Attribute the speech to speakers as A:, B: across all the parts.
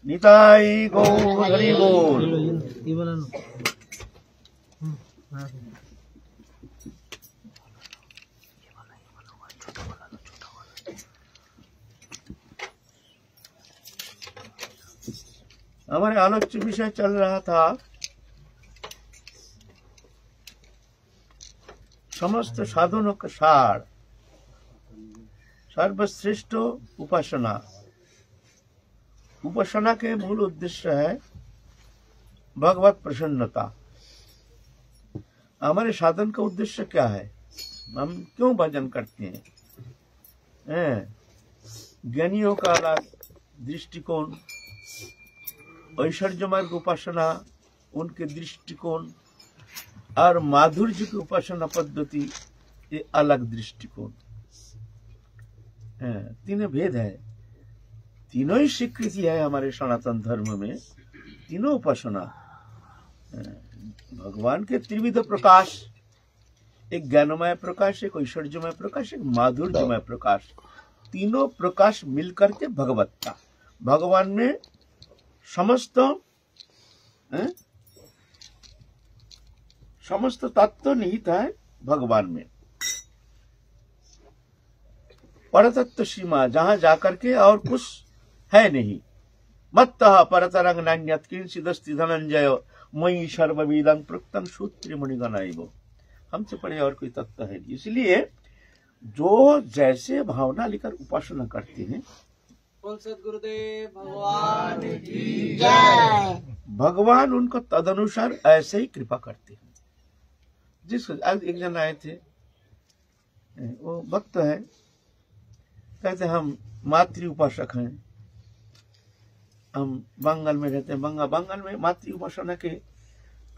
A: निताई गौर हरि बोल। हमारे आलोच्य विषय चल रहा था समस्त साधनों का सार, सर्वश्रेष्ठ उपासना। उपासना के मूल उद्देश्य है भगवत प्रसन्नता। हमारे साधन का उद्देश्य क्या है? हम क्यों भजन करते हैं? ज्ञानियों का अलग दृष्टिकोण, ऐश्वर्य मार्ग उपासना उनके दृष्टिकोण, और माधुर्य की उपासना पद्धति ये अलग दृष्टिकोण। तीनों भेद है, तीनों ही स्वीकृति है हमारे सनातन धर्म में। तीनों उपासना भगवान के त्रिविध प्रकाश, एक ज्ञानमय प्रकाश, एक ऐश्वर्यमय प्रकाश, एक माधुर्यमय प्रकाश, तीनों प्रकाश मिलकर के भगवत्ता। भगवान में समस्त तत्व निहित है भगवान में। परतत्व सीमा, जहां जाकर के और कुछ है नहीं। मत्तः परतरंग नान्यत् किंचिदस्ति धनंजय मयि सर्वविदं प्रोक्तं सूत्रे मुनिगणैव। हमसे पढ़े और कोई तत्व है नहीं। इसलिए जो जैसे भावना लेकर उपासना करते हैं,
B: सद्गुरुदेव भगवान की जय।
A: भगवान उनको तदनुसार ऐसे ही कृपा करते हैं। आज एक जन आए थे, वो भक्त है, कहते हम मातृ उपासक हैं, हम बंगाल में रहते हैं। बंगाल में मातृ उपासना के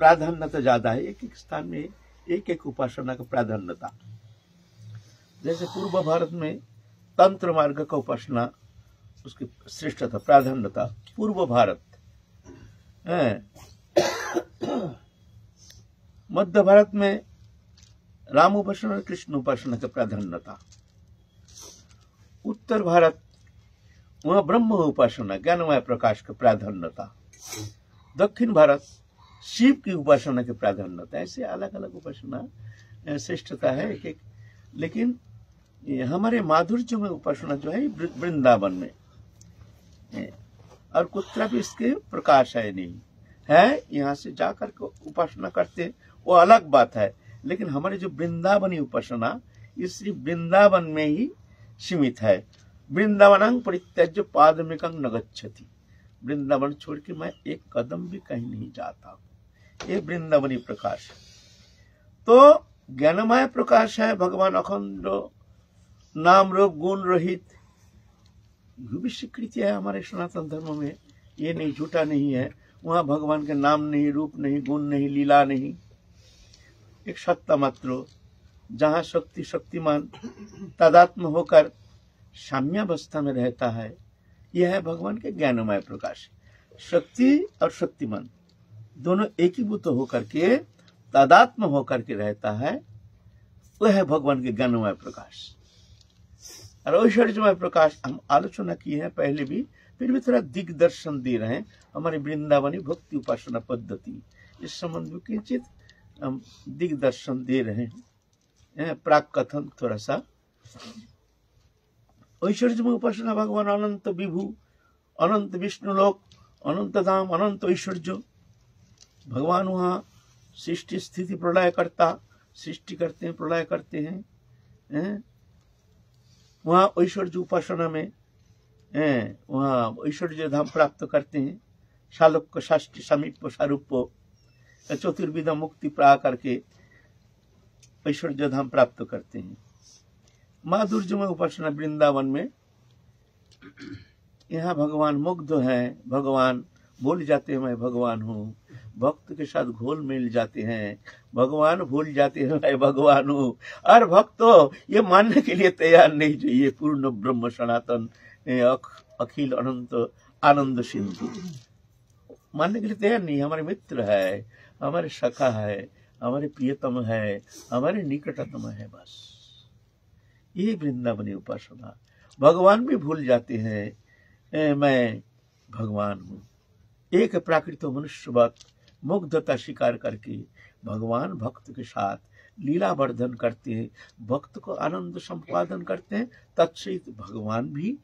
A: प्राधान्यता ज्यादा है। एक एक स्थान में एक एक उपासना का प्राधान्यता। जैसे पूर्व भारत में तंत्र मार्ग का उपासना उसकी श्रेष्ठता, प्राधान्यता पूर्व भारत है। मध्य भारत में राम उपासना और कृष्ण उपासना का प्राधान्यता। उत्तर भारत वहां ब्रह्म उपासना, ज्ञानमय प्रकाश का प्राधान्यता। दक्षिण भारत शिव की उपासना के प्राधान्यता। ऐसे अलग अलग उपासना श्रेष्ठता है एक एक। लेकिन हमारे माधुर्य में उपासना जो है वृंदावन में है, और कुत्रा भी इसके प्रकाश है नहीं है। यहाँ से जाकर के उपासना करते वो अलग बात है। लेकिन हमारे जो वृंदावनी उपासना, इस वृंदावन में ही सीमित है। वृंदावनं परित्यज्य पादमेकं न गच्छति। वृंदावन छोड़ के मैं एक कदम भी कहीं नहीं जाता। ये वृंदावनी प्रकाश। तो ज्ञानमय प्रकाश है भगवान, अखंड नाम रूप गुण रहित। भी स्वीकृति है हमारे सनातन धर्म में, ये नहीं, झूठा नहीं है। वहां भगवान के नाम नहीं, रूप नहीं, गुण नहीं, लीला नहीं, एक सत्ता मात्र। जहां शक्ति शक्तिमान तादात्म्य होकर साम्यावस्था में रहता है, यह है भगवान के ज्ञानमय प्रकाश। शक्ति और शक्तिमान दोनों एकीभूत होकर के तादात्म्य होकर के रहता है, वह है भगवान के ज्ञानमय प्रकाश। और ऐश्वर्यमय प्रकाश हम आलोचना की है पहले भी, फिर भी थोड़ा दिग्दर्शन दे रहे हैं हमारे वृंदावनी भक्ति उपासना पद्धति। इस संबंध में किंचित हम दिग्दर्शन दे रहे हैं, प्राक कथन थोड़ा सा। ऐश्वर्यमय उपासना भगवान अनंत विभु, अनंत विष्णुलोक, अनंत धाम, अनंत ऐश्वर्य। भगवान वहां सृष्टि स्थिति प्रलय करता, सृष्टि करते हैं, प्रलय करते हैं। वहां ऐश्वर्य उपासना में वहां ऐश्वर्य धाम प्राप्त करते हैं। शालोक षष्ठी समीप सारूप चतुर्विध मुक्ति प्रा करके ऐश्वर्य धाम प्राप्त करते हैं। माधुर्य में उपासना वृंदावन में, यहाँ भगवान मुग्ध है, भगवान भूल जाते हैं मैं भगवान हूँ। भक्त के साथ घोल मिल जाते हैं, भगवान भूल जाते हैं मैं भगवान हूँ। और भक्त ये मानने के लिए तैयार नहीं चाहिए पूर्ण ब्रह्म सनातन अखिल अनंत आनंद सिंधु मानने के लिए तैयार नहीं। हमारे मित्र है, हमारे सखा है, हमारे प्रियतम है, हमारे निकटतम है। बस ये वृंदावनी उपासना। भगवान भी भूल जाते हैं मैं भगवान हूँ। एक प्राकृत मनुष्यवत मुग्धता स्वीकार करके भगवान भक्त के साथ लीला वर्धन करते हैं, भक्त को आनंद संपादन करते हैं, तत्सहित भगवान भी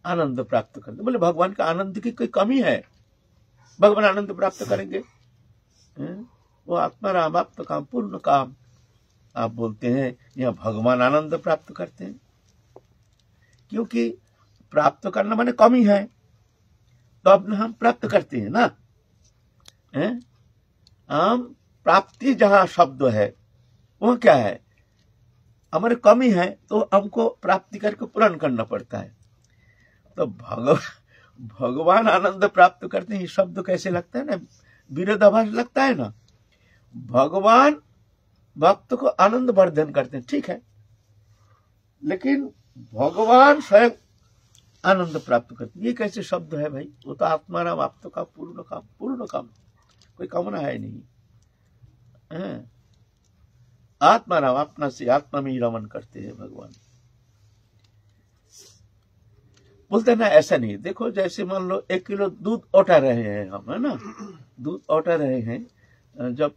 A: आनंद प्राप्त करते। बोले भगवान का आनंद की कोई कमी है? भगवान आनंद प्राप्त करेंगे? वो आत्माराम आप्त काम पूर्ण काम आप बोलते हैं, यहाँ भगवान आनंद प्राप्त करते हैं। क्योंकि प्राप्त करना माने कमी है, तो अब हम प्राप्त करते हैं ना। हम प्राप्ति जहां शब्द है वो क्या है? हमारे कमी है तो हमको प्राप्ति करके पूर्ण करना पड़ता है। तो भगवान आनंद प्राप्त करते हैं, शब्द कैसे लगता है ना, विरोधाभास लगता है ना। भगवान भक्त को आनंद वर्धन करते हैं, ठीक है, लेकिन भगवान स्वयं आनंद प्राप्त करते हैं, ये कैसे शब्द है भाई? वो तो आत्माराम आप तो का पूर्ण काम, कोई कामना है नहीं। आत्माराम अपना से आत्मा में ही रमन करते हैं भगवान। बोलते हैं ना ऐसा नहीं। देखो जैसे मान लो 1 किलो दूध औटा रहे हैं हम, है ना, दूध औटा रहे हैं, जब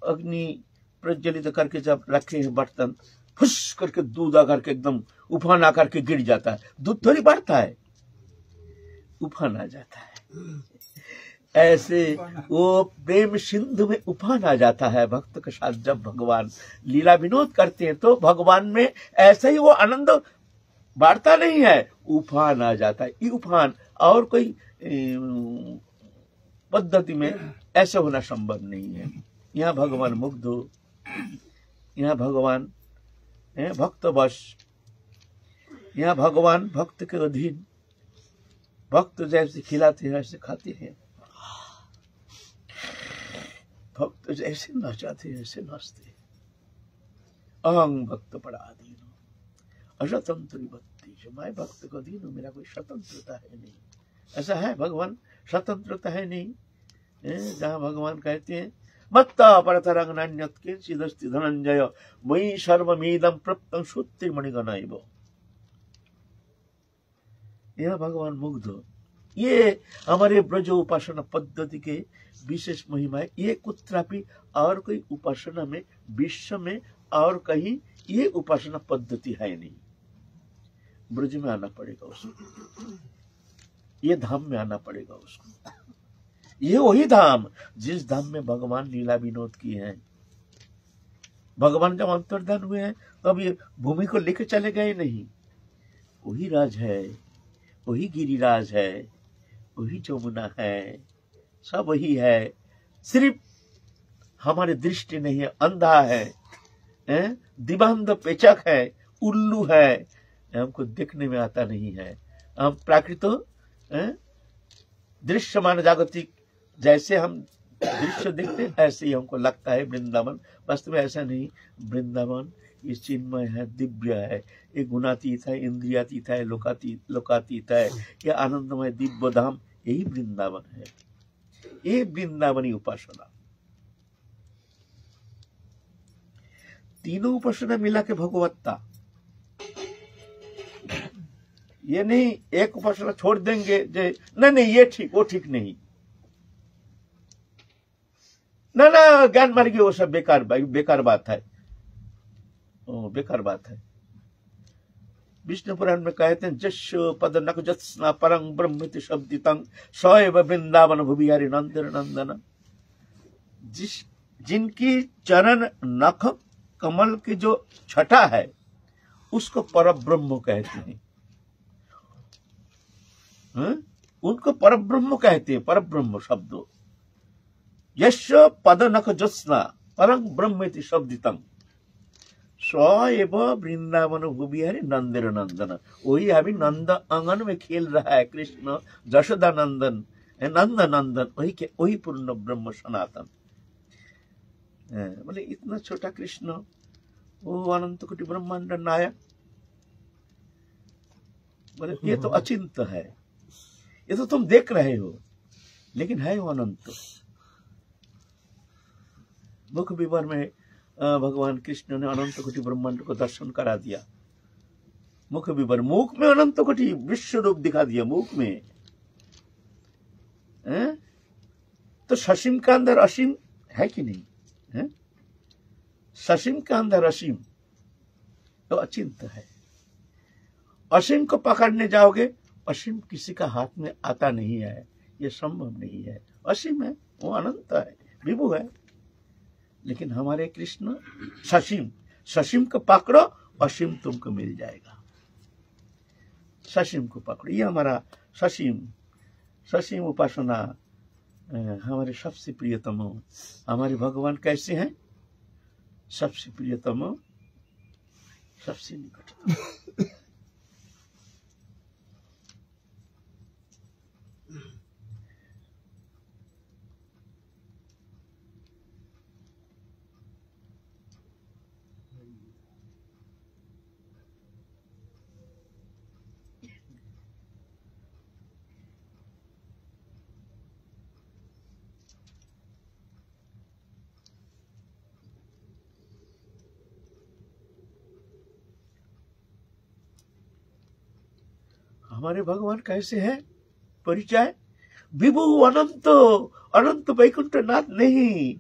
A: अग्नि प्रज्वलित करके जब रखे हैं बर्तन, फुस करके दूध आकर के एकदम उफान आकर के गिर जाता है, दूध थोड़ी बढ़ता है, उफान आ जाता है। ऐसे वो प्रेम सिंधु में उफान आ जाता है भक्त के साथ। जब भगवान लीला विनोद करते हैं तो भगवान में ऐसा ही वो आनंद बढ़ता नहीं है, उफान आ जाता है। ये उफान और कोई पद्धति में ऐसे होना संभव नहीं है। यहाँ भगवान मुग्ध हो, यहाँ भगवान भक्त वश, यहाँ भगवान भक्त के अधीन, भक्त जैसे खिलाते हैं ऐसे खाते हैं, भक्त जैसे नचाते हैं ऐसे नाचते हैं। अहं भक्त पराधीन अस्वतंत्र बत्ती, मैं भक्त को अधीन हूं, मेरा कोई स्वतंत्रता है नहीं। ऐसा है भगवान, स्वतंत्रता है नहीं। जहां भगवान कहते हैं मत्ता परतरंग नान्यत् किंचिदस्ति धनंजय मयि सर्वमेदं प्रत्यं सूत्रे मणिगणैव। यह भगवान मुग्ध। ये हमारे ब्रज उपासना पद्धति के विशेष महिमा है। ये कुत्रापि और कोई उपासना में विश्व में और कहीं ये उपासना पद्धति है नहीं। ब्रज में आना पड़ेगा उसको, ये धाम में आना पड़ेगा उसको। ये वही धाम जिस धाम में भगवान लीला विनोद किए हैं। भगवान जब अंतर्धान हुए हैं तो अब ये भूमि को लेकर चले गए नहीं। वही राज है, वही गिरिराज है, वही जमुना है, सब वही है। सिर्फ हमारे दृष्टि नहीं है, अंधा है, दिबांध पेचक है, उल्लू है, हमको देखने में आता नहीं है। हम प्राकृत दृश्यमान जागतिक जैसे हम दृश्य देखते ऐसे ही हमको लगता है वृंदावन। वास्तव में ऐसा नहीं। वृंदावन ये चिन्मय है, दिव्य है, ये गुणातीत है, इंद्रियातीत है, लोकातीत है, ये आनंदमय दिव्य धाम, यही वृंदावन है। ये वृंदावनी उपासना, तीनों उपासना मिला के भगवत्ता। ये नहीं एक उपासना छोड़ देंगे जे नहीं ये ठीक वो ठीक नहीं, ना ज्ञान मार्गी वो सब बेकार बात है, बेकार बात है। विष्णु पुराण में कहते हैं जश पद नक जत्स्ना परं ब्रह्मिति शब्दितं सएव वृंदावन भुविहारी नंदन नंदन। जिनकी चरण नख कमल की जो छटा है उसको परब्रह्म कहते हैं। उनको परब्रह्म कहते हैं। परब्रह्म शब्द यश पद नख जत्स्ना परं ब्रह्मिति शब्दितं एव वृंदावन भुविहारी नंदन नंदन। वही अभी नंद आंगन में खेल रहा है कृष्ण, जशोदा नंदन, नंद नंदन, वही पूर्ण ब्रह्म सनातन। बोले इतना छोटा कृष्ण, वो अनंत कोटि ब्रह्मांड नायक। बोले ये तो अचिंत है, ये तो तुम देख रहे हो, लेकिन है वो अनंत। मुख विवर में भगवान कृष्ण ने अनंत कोटि ब्रह्मांड को दर्शन करा दिया। मुख विवर, मुख में अनंत कोटि विश्व रूप दिखा दिया मुख में। तो ससीम का अंदर असीम है कि नहीं है? ससीम का अंदर असीम तो अचिंत है। असीम को पकड़ने जाओगे, असीम किसी का हाथ में आता नहीं है, ये संभव नहीं है। असीम है, वो अनंत है, विभु है। लेकिन हमारे कृष्ण ससीम, ससीम को पकड़ो, असीम तुमको मिल जाएगा। ससीम को पकड़ो, ये हमारा ससीम, ससीम उपासना हमारे सबसे प्रियतम। हमारे भगवान कैसे हैं? सबसे प्रियतम, सबसे निकटतम। हमारे भगवान कैसे हैं? परिचय विभु अनंत, अनंत वैकुंठ नाथ नहीं,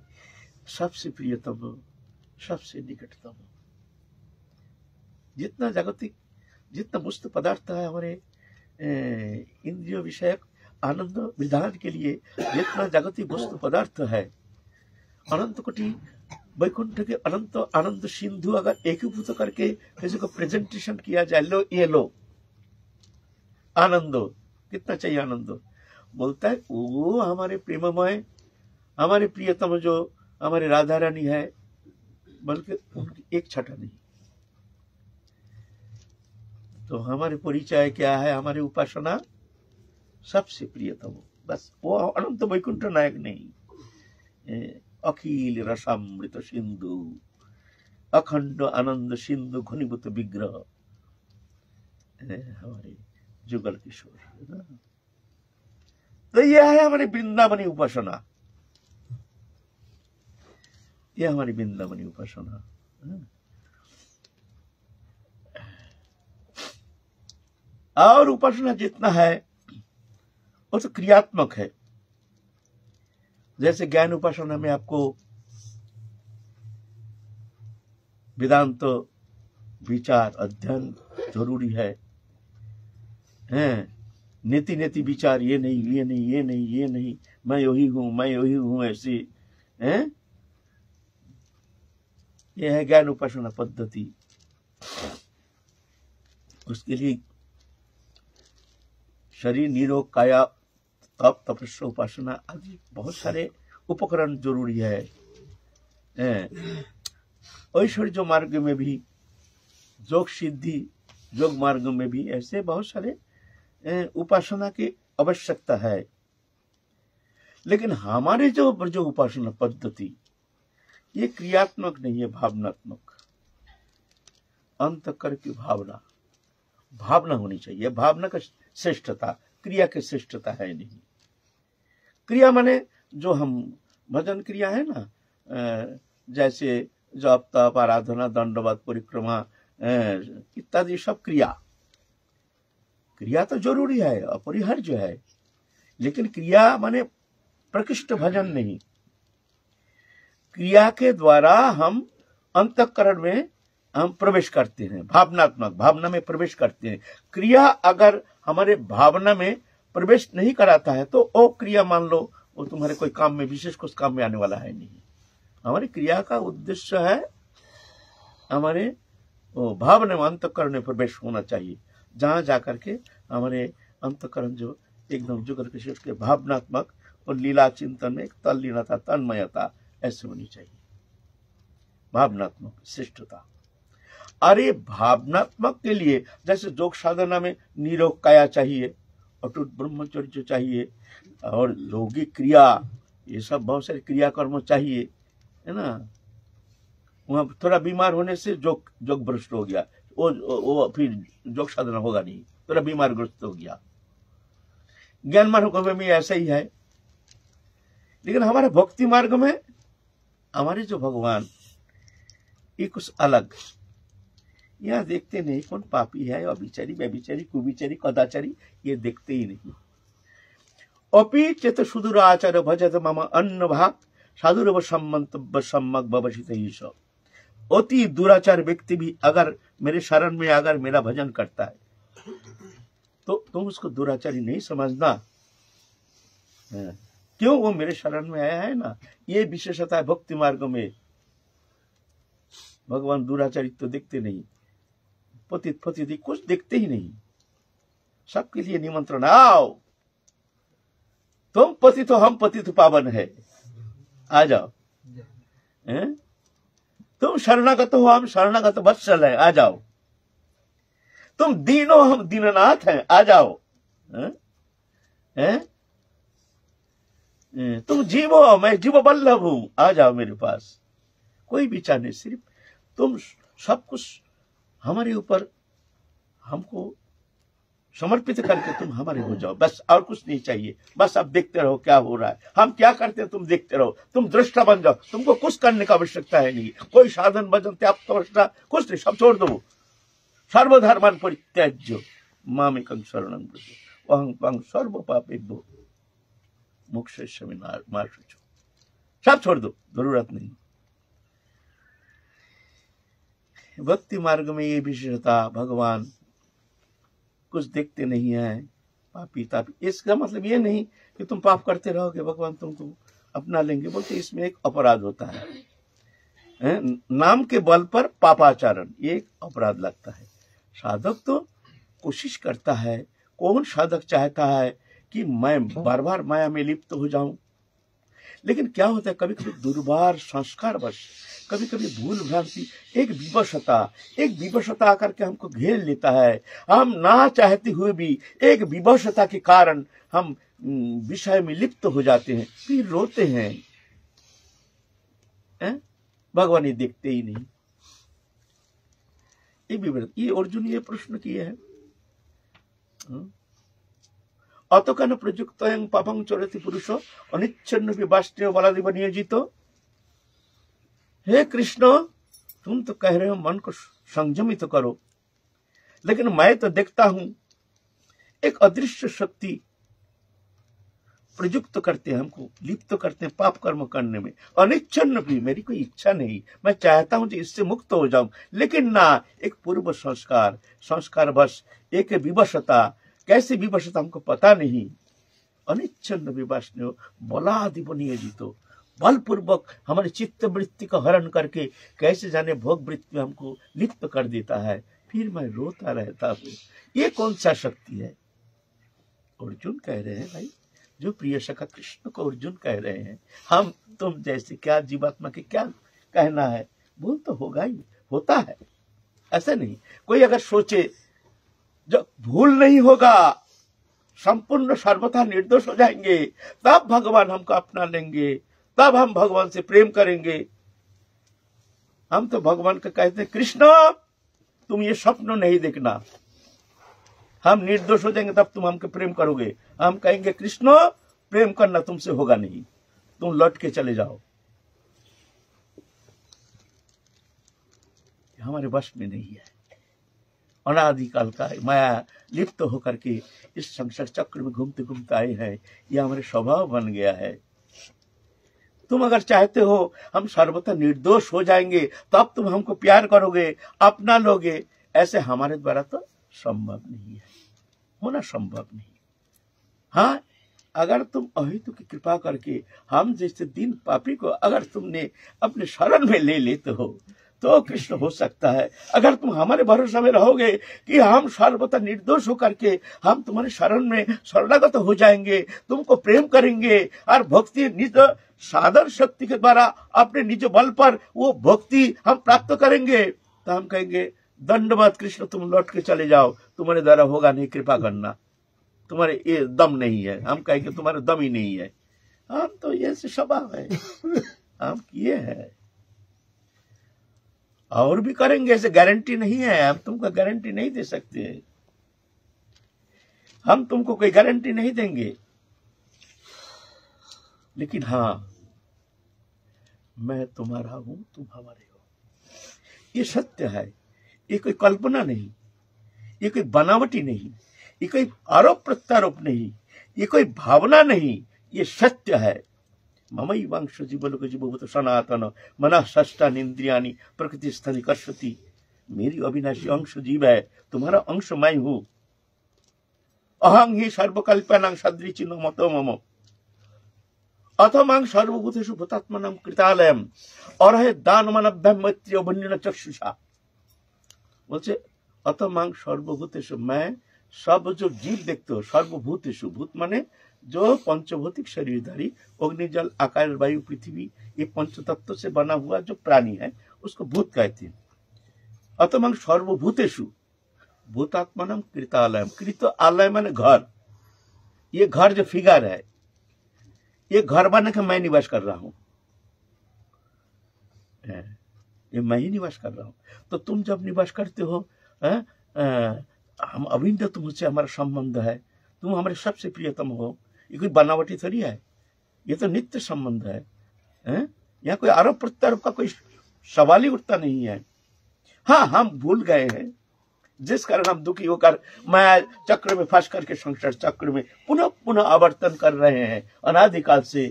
A: सबसे प्रियतम, सबसे निकटतम। जितना जागतिक, जितना मुक्त पदार्थ है हमारे इंद्रिय विषयक आनंद विधान के लिए, जितना जागतिक वस्तु पदार्थ है, अनंत कोटि वैकुंठ के अनंत आनंद सिंधु अगर एकीभूत करके किसी को प्रेजेंटेशन किया जाए, लो ये लो आनंद, कितना चाहिए आनंद? बोलता है वो हमारे प्रेममय, हमारे प्रियतम जो हमारे राधा रानी है, बल्कि उनकी एक छटा नहीं। तो हमारे परिचय क्या है? हमारी उपासना सबसे प्रियतम, बस वो अनंत वैकुंठ नायक नहीं, अखिल रसामृत सिंधु, अखंड आनंद सिंधु घनीभूत विग्रह, हमारे जुगल किशोर। तो यह है हमारी वृंदावनी उपासना, यह हमारी वृंदावनी उपासना। और उपासना जितना है वो तो क्रियात्मक है। जैसे ज्ञान उपासना में आपको वेदांत विचार अध्ययन जरूरी है, नीति नीति विचार, ये नहीं ये नहीं ये नहीं ये नहीं, मैं यही हूं मैं यही हूं, ऐसे हैं। यह है ज्ञान उपासना पद्धति। उसके लिए शरीर निरोग, काया तप, तपस्या, उपासना आदि बहुत सारे उपकरण जरूरी है। ऐश्वर्य मार्ग में भी, योग सिद्धि योग मार्ग में भी ऐसे बहुत सारे उपासना की आवश्यकता है। लेकिन हमारे जो उपासना पद्धति, ये क्रियात्मक नहीं है, भावनात्मक। अंतःकरण की भावना, भावना होनी चाहिए। भावना का श्रेष्ठता, क्रिया की श्रेष्ठता है नहीं। क्रिया माने जो हम भजन क्रिया है ना, जैसे जप तप आराधना दंडवत परिक्रमा इत्यादि सब क्रिया, क्रिया तो जरूरी है, अपरिहार्य है। लेकिन क्रिया माने प्रकृष्ट भजन नहीं। क्रिया के द्वारा हम अंतःकरण में हम प्रवेश करते हैं, भावनात्मक भावना में प्रवेश करते हैं। क्रिया अगर हमारे भावना में प्रवेश नहीं कराता है तो वो क्रिया मान लो वो तुम्हारे कोई काम में, विशेष कुछ काम में आने वाला है नहीं। हमारी क्रिया का उद्देश्य है हमारे भावना में, अंतःकरण में प्रवेश होना चाहिए, जहां जाकर के हमारे अंतःकरण जो एकदम जुगल किशोर के भावनात्मक और लीला चिंतन में एक तल्लीनता, तन्मयता ऐसे होनी चाहिए। भावनात्मक श्रेष्ठता। अरे भावनात्मक के लिए जैसे योग साधना में निरोग काया चाहिए, अटूट ब्रह्मचर्य चाहिए, और यौगिक क्रिया, ये सब बहुत सारे क्रियाकर्म चाहिए, है ना। वहां थोड़ा बीमार होने से योग भ्रष्ट हो गया, वो फिर योग साधना होगा नहीं, थोड़ा बीमार ग्रस्त हो गया। ज्ञान मार्ग में ऐसा ही है। लेकिन हमारे भक्ति मार्ग में हमारे जो भगवान, ये कुछ अलग, यहाँ देखते नहीं कौन पापी है, अभिचारी, व्यभिचारी, कुविचारी, कदाचारी, ये देखते ही नहीं। अपि चेत सुदूर आचार भजत मम अन्न भाग साधुरव सम्मंतव्य सम्मक भवसित ही सब। अति दुराचार व्यक्ति भी अगर मेरे शरण में अगर मेरा भजन करता है तो तुम उसको दुराचारी नहीं समझना। क्यों? वो मेरे शरण में आया है ना। ये विशेषता है भक्ति मार्ग में। भगवान दुराचारी तो देखते नहीं, पतित पतित कुछ देखते ही नहीं। सबके लिए निमंत्रण, आओ तुम पतित हो, हम पतित पावन है, आ जाओ। तुम शरणागत हो, हम शरणागत वत्सल है, आ जाओ। तुम दीन हो, हम दीननाथ हैं, आ जाओ। तुम जीव हो, मैं जीव बल्लभ हूं, आ जाओ मेरे पास। कोई विचार नहीं, सिर्फ तुम सब कुछ हमारे ऊपर हमको समर्पित करके तुम हमारे हो जाओ, बस। और कुछ नहीं चाहिए, बस अब देखते रहो क्या हो रहा है, हम क्या करते हैं तुम देखते रहो, तुम दृष्टा बन जाओ। तुमको कुछ करने का आवश्यकता है नहीं, कोई साधन भजन त्याग कुछ नहीं, सब छोड़ दो। सर्वधर्मान परित्याज्य मामेकं शरणं व्रज अहं त्वां सर्व पापेभ्यो मोक्षयिष्यामि मा शुचो। सब छोड़ दो, जरूरत नहीं। भक्ति मार्ग में ये विशेषता, भगवान कुछ देखते नहीं है। पापी तापी, इसका मतलब ये नहीं कि तुम पाप करते रहोगे भगवान तुमको अपना लेंगे, बोलते इसमें एक अपराध होता है। नाम के बल पर पापाचरण, ये एक अपराध लगता है। साधक तो कोशिश करता है, कौन साधक चाहता है कि मैं बार बार माया में लिप्त हो जाऊं। लेकिन क्या होता है, कभी कभी दुर्भार संस्कार बस, कभी कभी भूल भ्रांति, एक विवशता आकर के हमको घेर लेता है। हम ना चाहते हुए भी एक विवशता के कारण हम विषय में लिप्त हो जाते हैं, फिर रोते हैं। भगवान ये देखते ही नहीं। ये अर्जुन ये प्रश्न किए हैं, अतोकन प्रयुक्त पापं चरति पुरुष अनिच्छन्न विवाष्टेय बलादिव नियोजित। हे कृष्ण, तुम तो कह रहे हो मन को संयमित करो, लेकिन मैं तो देखता हूं एक अदृश्य शक्ति प्रयुक्त करते हैं, हमको लिप्त करते हैं पाप कर्म करने में। अनिच्छन्न भी, मेरी कोई इच्छा नहीं, मैं चाहता हूं कि इससे मुक्त हो जाऊं, लेकिन ना, एक पूर्व संस्कार बस, एक विवशता। कैसे विवशता हमको पता नहीं। अनिच्छन्न विवशनो बलादिव नियोजितो, बलपूर्वक हमारे चित्त वृत्ति का हरण करके कैसे जाने भोग वृत्ति में हमको लिप्त कर देता है, फिर मैं रोता रहता हूं। ये कौन सा शक्ति है? अर्जुन कह रहे हैं, भाई जो प्रिय सखा कृष्ण को अर्जुन कह रहे हैं, हम तुम जैसे क्या जीवात्मा के क्या कहना है, भूल तो होगा ही, होता है, ऐसा नहीं। कोई अगर सोचे जब भूल नहीं होगा, संपूर्ण सर्वथा निर्दोष हो जाएंगे, तब भगवान हमको अपना लेंगे, तब हम भगवान से प्रेम करेंगे। हम तो भगवान को कहते हैं, कृष्ण तुम ये स्वप्न नहीं देखना, हम निर्दोष हो जाएंगे तब तुम हमको प्रेम करोगे। हम कहेंगे कृष्ण प्रेम करना तुमसे होगा नहीं, तुम लौट के चले जाओ। हमारे वश में नहीं है। अनादिकाल का माया लिप्त होकर के इस संसार चक्र में घूमते घूमते आए हैं, यह हमारे स्वभाव बन गया है। तुम अगर चाहते हो हम सर्वथा निर्दोष हो जाएंगे, तब तुम हमको प्यार करोगे, अपना लोगे, ऐसे हमारे द्वारा तो संभव नहीं है, होना संभव नहीं। हाँ, अगर तुम अहितु की कृपा करके हम जैसे दीन पापी को अगर तुमने अपने शरण में ले लेते हो तो कृष्ण हो सकता है। अगर तुम हमारे भरोसा में रहोगे कि हम सर्वथा निर्दोष होकर के हम तुम्हारे शरण में शरणागत हो जाएंगे, तुमको प्रेम करेंगे और भक्ति निज साधन शक्ति के द्वारा अपने निज बल पर वो भक्ति हम प्राप्त करेंगे, तो हम कहेंगे दंडवत कृष्ण, तुम लौट के चले जाओ, तुम्हारे द्वारा होगा नहीं, कृपा करना, तुम्हारे ये दम नहीं है। हम कहेंगे तुम्हारे दम ही नहीं है। हम तो ये स्वभाव है, हम किए हैं और भी करेंगे, ऐसे गारंटी नहीं है। हम तुमको गारंटी नहीं दे सकते, हम तुमको कोई गारंटी नहीं देंगे, लेकिन हाँ मैं तुम्हारा हूं, तुम हमारे हो, ये सत्य है। ये कोई कल्पना नहीं, ये कोई बनावटी नहीं, ये कोई आरोप प्रत्यारोप नहीं, ये कोई भावना नहीं, ये सत्य है। ममई वंश जीवलोक जीवभूत सनातन मन षष्ठान इंद्रियानि प्रकृति स्थली कर्षति। मेरी अविनाशी अंश जीव है, तुम्हारा अंश मैं हूं। अहं ही सर्वकल्पनां सदृचिन्नो मतो मम अथमां सर्वभूतेषु भूतात्मनां कृतालयम् और है दान मानभ्यम मैत्रियो बन्यन चक्षुषा। बोलছে अथमां सर्वभूतेषु, मैं सब जो जीव देखते हो, सर्वभूतेषु, भूत माने जो पंचभौतिक शरीरधारी अग्नि जल आकाश वायु पृथ्वी, ये पंच तत्व से बना हुआ जो प्राणी है उसको भूत कहते हैं। अतमं सर्वभूतेषु भूतात्मानम कृतालयम। कृत आलय माने घर, ये घर जो फिगर है, ये घर बना के मैं निवास कर रहा हूं, ये मैं ही निवास कर रहा हूं। तो तुम जब निवास करते हो, हम अभिन्न तुमसे हमारा संबंध है, तुम हमारे सबसे प्रियतम हो। ये कोई बनावटी थोड़ी है, ये तो नित्य संबंध है। यहाँ कोई आरोप प्रत्यारोप का कोई सवाल ही उठता नहीं है। हाँ, हम भूल गए हैं, जिस कारण हम दुखी होकर माया चक्र में फंस करके संसार चक्र में पुनः पुनः आवर्तन कर रहे हैं अनादिकाल से।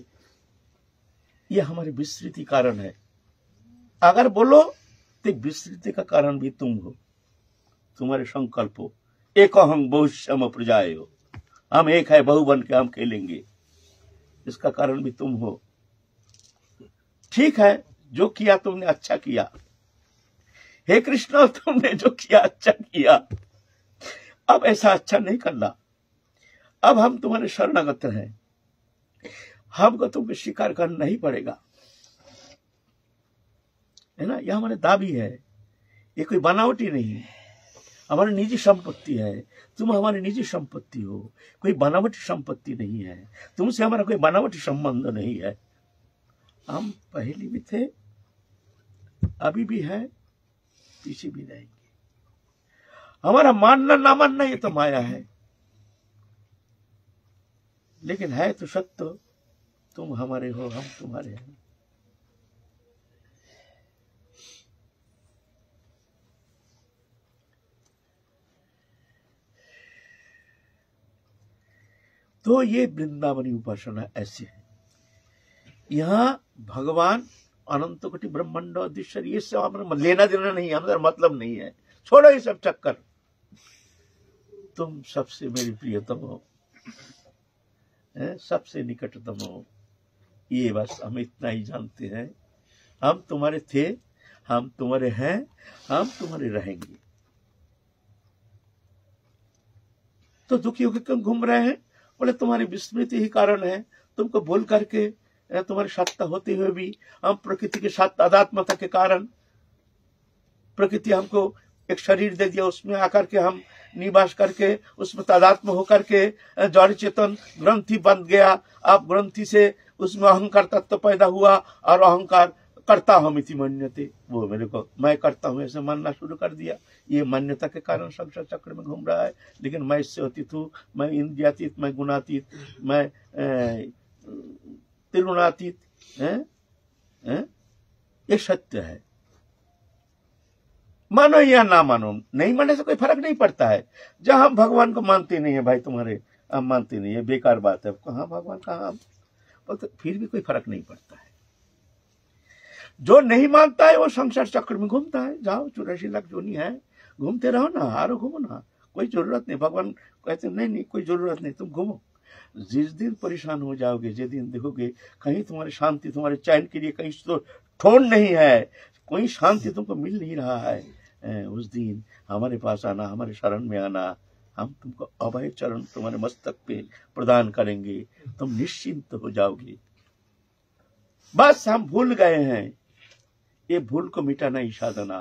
A: ये हमारी विस्मृति कारण है। अगर बोलो तो विस्मृति का कारण भी तुम हो, तुम्हारे संकल्प हो। एक अहं बहुश्यम प्रजाए हो, हम एक है, बहु बन के हम खेलेंगे, इसका कारण भी तुम हो। ठीक है, जो किया तुमने अच्छा किया। हे कृष्ण, तुमने जो किया अच्छा किया, अब ऐसा अच्छा नहीं करना। अब हम तुम्हारे शरणागत हैं, हमको तुमको स्वीकार करना ही पड़ेगा, है ना। यह हमारे दाबी है, ये कोई बनावटी नहीं, हमारी निजी संपत्ति है। तुम हमारी निजी संपत्ति हो, कोई बनावटी संपत्ति नहीं है। तुमसे हमारा कोई बनावटी संबंध नहीं है। हम पहले भी थे, अभी भी है, पीछे भी रहेंगे। हमारा मानना ना मानना ये तो माया है, लेकिन है तो सत्य। तुम हमारे हो, हम तुम्हारे हैं। तो ये वृंदावनी उपासना ऐसी है। यहाँ भगवान अनंत कोटि ब्रह्मांड अधीश्वर, ये सब हमारा लेना देना नहीं, हमारा मतलब नहीं है। छोड़ो ये सब चक्कर। तुम सबसे मेरी प्रियतम हो, सबसे निकटतम हो, ये बस हम इतना ही जानते हैं। हम तुम्हारे थे, हम तुम्हारे हैं, हम तुम्हारे रहेंगे। तो दुखी होकर क्यों घूम रहे हैं? बोले तुम्हारी विस्मृति ही कारण है। तुमको भूल करके, तुम्हारी सत्ता होते हुए भी हम प्रकृति के साथ तादात्म्यता के कारण, प्रकृति हमको एक शरीर दे दिया, उसमें आकर के हम निवास करके उसमें तादात्म्य होकर के जड़ चेतन ग्रंथि बन गया। अब ग्रंथि से उसमें अहंकार तत्व पैदा हुआ और अहंकार करता हम इति मन्यते, वो मेरे को मैं करता हूं ऐसे मानना शुरू कर दिया। ये मान्यता के कारण संसार चक्र में घूम रहा है। लेकिन मैं इससे अतीत हूं, मैं इंद्रियातीत, मैं गुणातीत, मैं त्रिगुणातीत, ये सत्य है। मानो या ना मानो, नहीं मानने से कोई फर्क नहीं पड़ता है। जहां हम भगवान को मानते नहीं है, भाई तुम्हारे हम मानते नहीं है, बेकार बात है। कहाँ भगवान, कहाँ बोलते, फिर भी कोई फर्क नहीं पड़ता है। जो नहीं मानता है वो संसार चक्र में घूमता है। जाओ 84 लाख जोनी है, घूमते रहो ना, आरो घूमो ना, कोई जरूरत नहीं। भगवान कहते नहीं, कोई जरूरत नहीं, तुम घूमो। जिस दिन परेशान हो जाओगे, जिस दिन देखोगे कहीं तुम्हारी शांति, तुम्हारे चैन के लिए कहीं तो ठोन नहीं है, कोई शांति तुमको मिल नहीं रहा है, उस दिन हमारे पास आना, हमारे शरण में आना। हम तुमको अभय चरण तुम्हारे मस्तक पे प्रदान करेंगे, तुम निश्चिंत हो जाओगे। बस हम भूल गए हैं, ये भूल को मिटाना ही साधना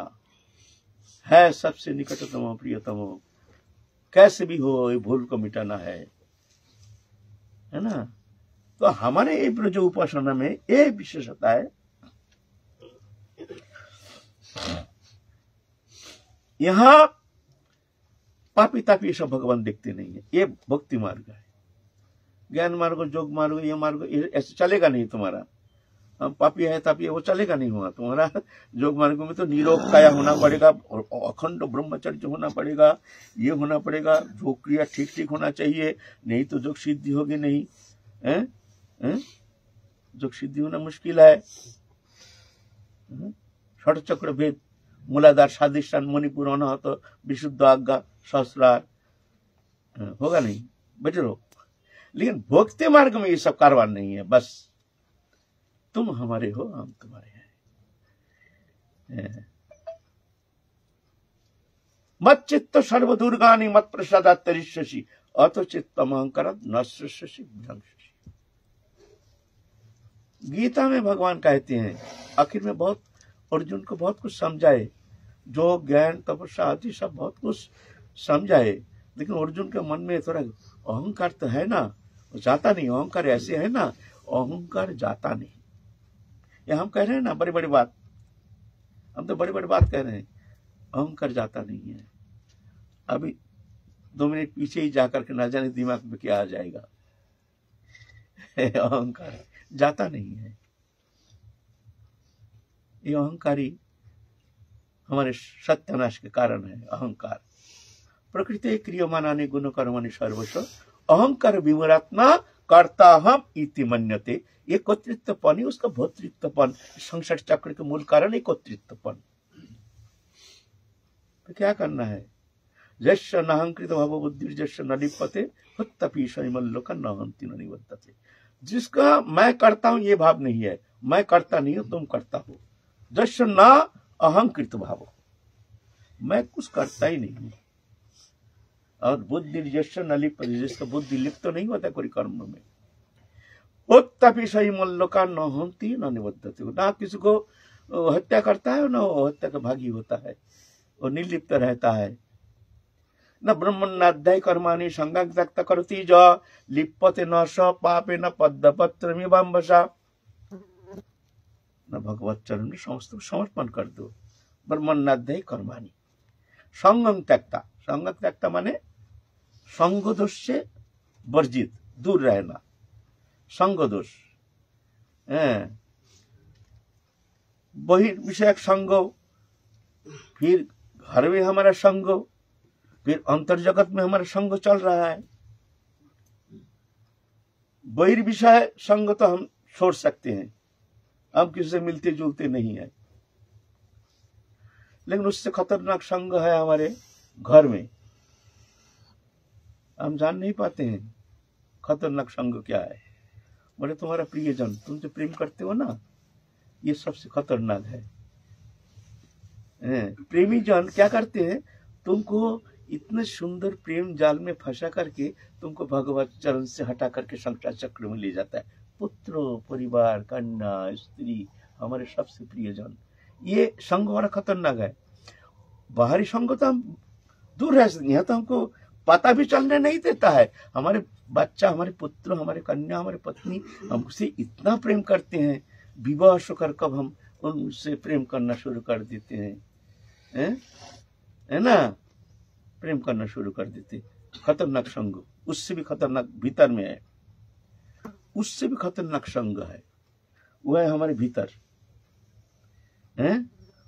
A: है। सबसे निकटतम प्रियतम हो, कैसे भी हो, ये भूल को मिटाना है ना। तो हमारे ये ब्रज उपासना में ये विशेषता है। यहां पापी तापी सब भगवान देखते नहीं है। ये भक्ति मार्ग है, ज्ञान मार्ग, योग मार्ग, ये मार्ग ऐसे चलेगा नहीं तुम्हारा। हम पापी है तापी वो चलेगा नहीं। हुआ तुम्हारा योग मार्ग में तो निरोग काया होना पड़ेगा, और अखंड ब्रह्मचर्य होना पड़ेगा, ये होना पड़ेगा, जो क्रिया ठीक ठीक होना चाहिए, नहीं तो योग सिद्धि होगी नहीं है। योग सिद्धि होना मुश्किल है। षट चक्र भेद मूलाधार स्वादिष्टान मणिपुर अनाहत विशुद्ध आज्ञा सहस्रार होगा नहीं, बेटे रहो। लेकिन भोक्ते मार्ग में ये सब कारवां नहीं है। बस तुम हमारे हो, हम तुम्हारे हैं। मत चित्त सर्व दुर्गानी मत प्रसादा तरिष्यसि अतो चित्तम अहंकार नश्यसि भ्रंशसि। गीता में भगवान कहते हैं, आखिर में बहुत अर्जुन को बहुत कुछ समझाए, जो ज्ञान तपस्या आदि सब बहुत कुछ समझाए, लेकिन अर्जुन के मन में थोड़ा अहंकार तो है ना, जाता नहीं। अहंकार ऐसे है ना, अहंकार जाता नहीं। ये हम कह रहे हैं ना बड़ी बड़ी बात, हम तो बड़ी बड़ी बात कह रहे हैं, अहंकार जाता नहीं है। अभी 2 मिनट पीछे ही जाकर के ना जाने दिमाग में क्या आ जाएगा। अहंकार जाता नहीं है। ये अहंकारी हमारे सत्यानाश के कारण है। अहंकार प्रकृति क्रियमानानि गुण कर्मणि सर्वस्व अहंकार विमरात्मा कर्ता हम इति मन्यते। ये कर्तृत्वपन ही उसका भोक्तृत्वपन, संसार चक्र के मूल कारण है कर्तृत्वपन। तो क्या करना है? यस्य नाहंकृत भव बुद्धि यस्य न लिप्यते हत्तपि शैमल्लोक न हन्ति न निवर्तते। जिसका मैं करता हूं ये भाव नहीं है, मैं करता नहीं हूं, तुम करता हो। यस्य न अहंकृत भाव, मैं कुछ करता ही नहीं हूं। और बुद्धि यस्य न लिप्यते, जिसका बुद्धि लिप्त तो नहीं होता कोई कर्म में, हत्तपि शैमल्लोक न हन्ति न निवर्तते। ना किसी को हत्या करता है, ना हत्या का भागी होता है, वो निर्लिप्त रहता है। न ब्रह्मण्याध्याय कर्माणि संगं त्यक्त करोति ज लिप्यते न स पापे न पद्मपत्रमिवाम्बसा। न भगवत चरण में समस्त समर्पण कर दो। ब्रह्मण्याध्याय कर्माणि संगं त्यक्ता, संगं त्यक्ता माने संग दोष से वर्जित, दूर रहना। संग दोष बहिर्विषयक संग, फिर घर में हमारा संग, फिर अंतर जगत में हमारा संग चल रहा है। बहिर्विषय संग तो हम छोड़ सकते हैं, हम किसी से मिलते जुलते नहीं है, लेकिन उससे खतरनाक संग है हमारे घर में। हम जान नहीं पाते हैं खतरनाक संग क्या है। बोले तुम्हारा प्रियजन, तुम जो प्रेम करते हो ना, ये सबसे खतरनाक है। प्रेमी जन क्या करते हैं, तुमको इतने सुंदर प्रेम जाल में फंसा करके तुमको भगवत चरण से हटा करके संसार चक्र में ले जाता है। पुत्र, परिवार, कन्या, स्त्री, हमारे सबसे प्रियजन, ये संग हमारा खतरनाक है। बाहरी संग तो हम दूर रह सकते, यहाँ तो हमको पता भी चलने नहीं देता है। हमारे बच्चा, हमारे पुत्र, हमारे कन्या, हमारे पत्नी हमसे इतना प्रेम करते हैं, विवाह होकर कब हम उनसे प्रेम करना शुरू कर देते हैं, है ना, प्रेम करना शुरू कर देते। खतरनाक संग, उससे भी खतरनाक भीतर में है, उससे भी खतरनाक संग है, वो है हमारे भीतर है।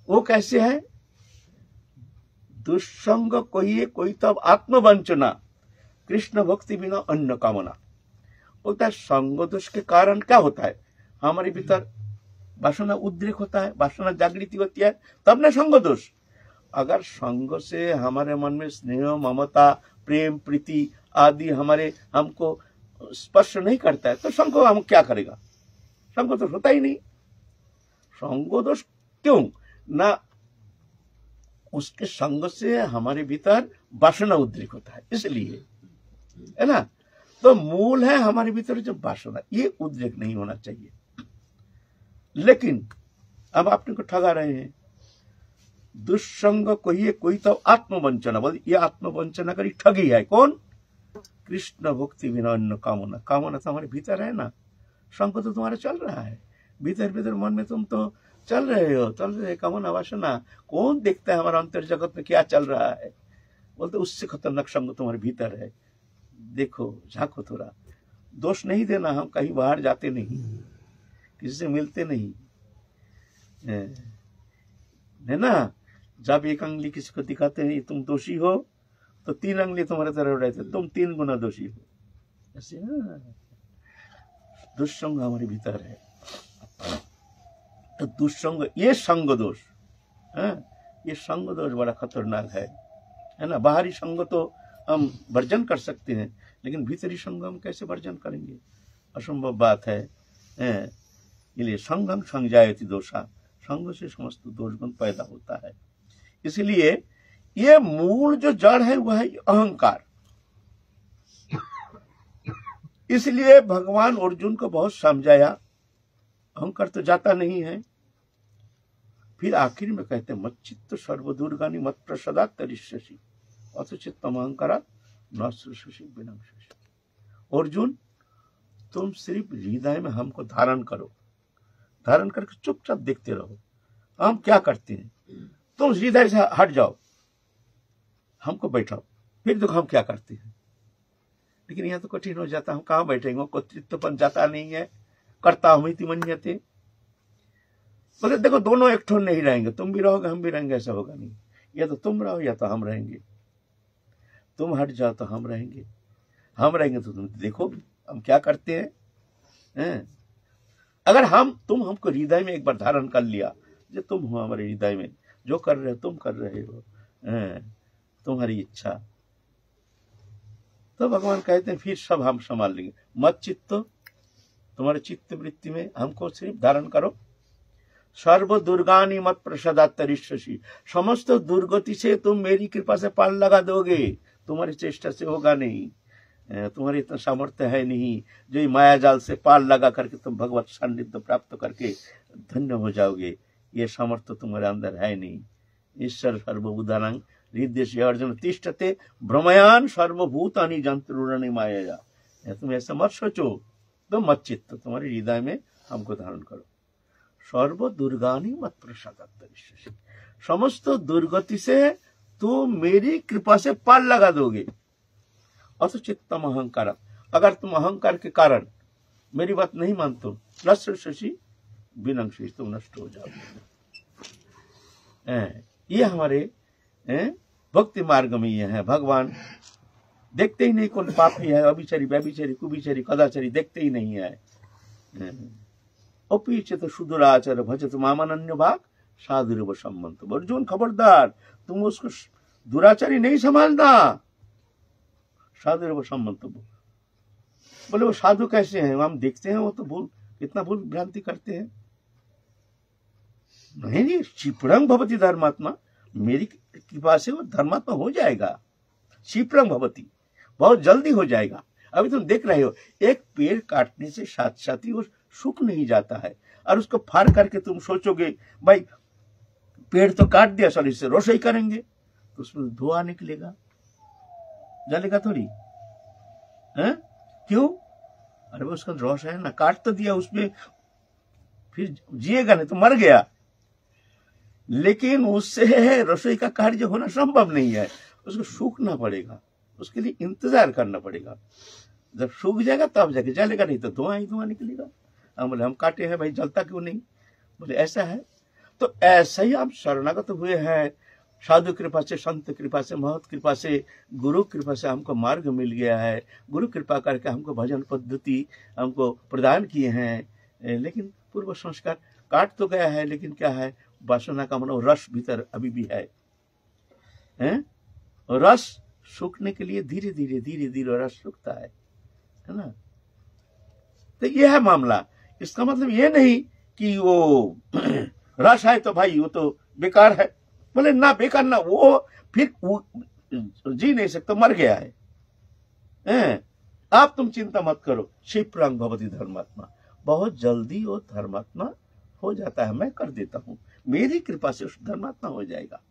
A: वो कैसे है? दुष्संग कोई तब आत्मवंचना, कृष्ण भक्ति बिना अन्य कामना। बोलता है संग दोष के कारण क्या होता है, हमारे भीतर वासना उद्रेक होता है, वासना जागृति होती है, तब ना संग दोष। अगर संग से हमारे मन में स्नेह, ममता, प्रेम, प्रीति आदि हमारे हमको स्पर्श नहीं करता है, तो संग हम क्या करेगा? संग दोष होता ही नहीं। संग दोष क्यों ना? उसके संग से हमारे भीतर वासना उद्रेक होता है, इसलिए, है ना। तो मूल है हमारे भीतर जो वासना, ये उद्रेक नहीं होना चाहिए। लेकिन अब आपने को ठगा रहे हैं। दुष्संग कोई तो आत्मवंचना, बोल ये आत्मवंचना करी ठगी है। कौन? कृष्ण भक्ति बिना अन्य कामना। कामना तो हमारे भीतर है ना, संग तो तुम्हारा चल रहा है भीतर भीतर, मन में तुम तो चल रहे कामना वासना। कौन देखता है हमारा अंतर जगत में क्या चल रहा है? बोलते उससे खतरनाक संग तुम्हारे भीतर है। देखो, झांको थोड़ा, दोष नहीं देना, हम कहीं बाहर जाते नहीं, किसी से मिलते नहीं है ना। जब एक अंगली किसी को दिखाते हैं तुम दोषी हो, तो 3 अंगली तुम्हारे तरफ रहते, तुम 3 गुना दोषी हो। ऐसे ना दुष्संग हमारे भीतर है। तो दुष्संग, ये संग दोष है, ये संग दोष बड़ा खतरनाक है ना। बाहरी संग तो हम वर्जन कर सकते हैं, लेकिन भीतरी संग हम कैसे वर्जन करेंगे, असंभव बात है। इसलिए संगम संजायति दोषा, संग से समस्त दोषगुण पैदा होता है। इसलिए ये मूल जो जड़ है वह है अहंकार। इसलिए भगवान अर्जुन को बहुत समझाया, अहंकार तो जाता नहीं है। फिर आखिर में कहते मत चित्त सर्वदुर्गानि मत प्रसदा तरिष्यसि अथ चित्तम अहंकारात् न सृष्यसि विनश्यसि। अर्जुन, तुम सिर्फ हृदय में हमको धारण करो, धारण करके चुपचाप देखते रहो हम क्या करते हैं। तुम हृदय से हट जाओ, हमको बैठाओ, फिर देखो हम क्या करते हैं। लेकिन यह तो कठिन हो जाता, हम कहाँ बैठेंगे, कर्तृत्वपन जाता नहीं है, कर्ता हम इति मन्यते। बोले देखो दोनों एक ठो नहीं रहेंगे, तुम भी रहोगे हम भी रहेंगे, ऐसा होगा नहीं। या तो तुम रहो या तो हम रहेंगे। तुम हट जाओ तो हम रहेंगे, हम रहेंगे तो तुम देखो हम क्या करते हैं। अगर तुम हमको हृदय में एक बार धारण कर लिया, जो तुम हो हमारे हृदय में, जो कर रहे हो तुम कर रहे हो, तुम्हारी इच्छा, तो भगवान कहते हैं फिर सब हम संभाल लेंगे। मत चित्त, तुम्हारे चित्त वृत्ति में हमको सिर्फ धारण करो। सर्व दुर्गानि मत प्रसादात् तरिष्यसि, समस्त दुर्गति से तुम मेरी कृपा से पार लगा दोगे, तुम्हारी चेष्टा से होगा नहीं, तुम्हारी इतना सामर्थ्य है नहीं जो माया जाल से पार लगा करके तुम भगवत सान्निध्य प्राप्त करके धन्य हो जाओगे। ये सामर्थ्य तुम्हारे अंदर है नहीं। ईश्वर सर्वभूतानां हृदय अर्जुन तिष्ठते भ्रमयान सर्वभूतानि जंतुरूढ़नि माया। तुम ऐसा मत सोचो, तो मत चित्त, तुम्हारे हृदय में हमको धारण करो। सर्व दुर्गानि मत प्रसादात् तरिष्यसि, समस्त दुर्गति से तुम मेरी कृपा से पार लगा दोगे। अथ चित्तम अहंकार, अगर तुम अहंकार के कारण मेरी बात नहीं मानते, नश्यसि विनश्यसि, तुम नष्ट हो जाओगे। ये हमारे भक्ति मार्ग में ये है। भगवान देखते ही नहीं कौन पापी है, अभिचारी, व्यभिचारी, कुभिचारी, कदाचारी, देखते ही नहीं है। अपीचित सुदुराचार भजत मामनन्य भाग साधुरेव सम्मंत। अर्जुन खबरदार, तुम उसको दुराचारी नहीं संभालना, साधुरेव सम्मंत। बोले वो साधु कैसे हैं, हम देखते हैं वो तो कितना भूल भ्रांति करते हैं। नहीं, क्षिप्रं भवति धर्मात्मा, मेरी कृपा से वो धर्मात्मा हो जाएगा। क्षिप्रं भवति, बहुत जल्दी हो जाएगा। अभी तुम देख रहे हो, एक पेड़ काटने से साथ साथ ही वो सूख नहीं जाता है, और उसको फाड़ करके तुम सोचोगे भाई पेड़ तो काट दिया, सर इससे रोशनी करेंगे, तो उसमें धुआं निकलेगा, जलेगा थोड़ी है? क्यों? अरे वो उसका रोश है ना, काट तो दिया, उसमें फिर जिएगा नहीं तो मर गया। लेकिन उससे रसोई का कार्य होना संभव नहीं है, उसको सूखना पड़ेगा, उसके लिए इंतजार करना पड़ेगा। जब सूख जाएगा तब जाके जलेगा, नहीं तो धुआं ही धुआं निकलेगा। हम बोले हम काटे हैं भाई, जलता क्यों नहीं? बोले ऐसा है। तो ऐसा ही आप शरणागत हुए हैं, साधु कृपा से, संत कृपा से, महत कृपा से, गुरु कृपा से हमको मार्ग मिल गया है। गुरु कृपा करके हमको भजन पद्धति हमको प्रदान किए हैं। लेकिन पूर्व संस्कार काट तो गया है, लेकिन क्या है, वासना का मनो रस भीतर अभी भी है। रस सूखने के लिए धीरे धीरे धीरे धीरे रस सूखता है ना। तो यह है मामला। इसका मतलब ये नहीं कि वो रस है तो भाई वो तो बेकार है। बोले ना, बेकार ना, वो फिर वो जी नहीं सकता, मर गया है। आप तुम चिंता मत करो, क्षिप्रं भवति धर्मात्मा, बहुत जल्दी वो धर्मात्मा हो जाता है। मैं कर देता हूं, मेरी कृपा से उस धर्मात्मा हो जाएगा।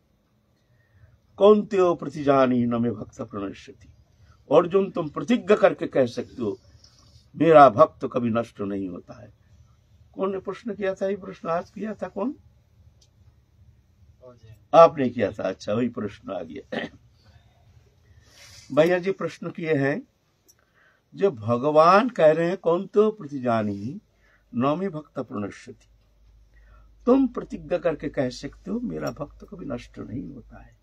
A: कौन्तेयो प्रतिजानी न मे भक्त प्रणश्यति। अर्जुन, तुम प्रतिज्ञा करके कह सकते हो मेरा भक्त कभी नष्ट नहीं होता है। कौन ने प्रश्न किया था? ये प्रश्न आज किया था कौन? आपने किया था। अच्छा, वही प्रश्न आ गया। भैया जी प्रश्न किए हैं, जो भगवान कह रहे हैं कौन तो प्रतिजानी नौमी भक्त प्रणश्यति। तुम प्रतिज्ञा करके कह सकते हो मेरा भक्त कभी नष्ट नहीं होता है,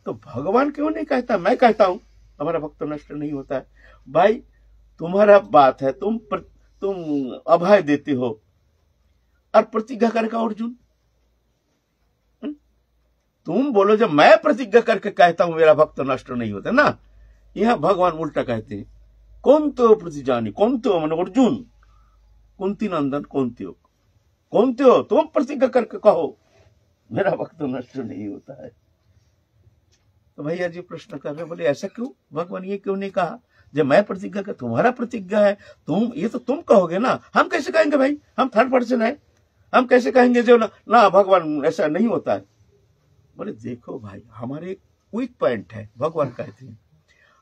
A: तो भगवान क्यों नहीं कहता? मैं कहता हूं हमारा भक्त नष्ट नहीं होता है। भाई तुम्हारा बात है, तुम अभय देते हो और प्रतिज्ञा करके अर्जुन तुम बोलो जब मैं प्रतिज्ञा करके कहता हूं मेरा भक्त नष्ट नहीं होता ना, यहां भगवान उल्टा कहते हैं कौन तो प्रतिजानी, कौन तो मन अर्जुन, कुंती नंदन कौन तो तुम प्रतिज्ञा करके कहो मेरा भक्त नष्ट नहीं होता है। तो भैया जी प्रश्न कर रहे, बोले ऐसा क्यों भगवान, ये क्यों नहीं कहा? जब मैं प्रतिज्ञा कर, तुम्हारा प्रतिज्ञा है, ये तो तुम कहोगे ना, हम कैसे कहेंगे भाई? हम थर्ड पर्सन है, हम कैसे कहेंगे जो ना भगवान ऐसा नहीं होता है? बोले देखो भाई हमारे एक वीक पॉइंट है, भगवान कहते हैं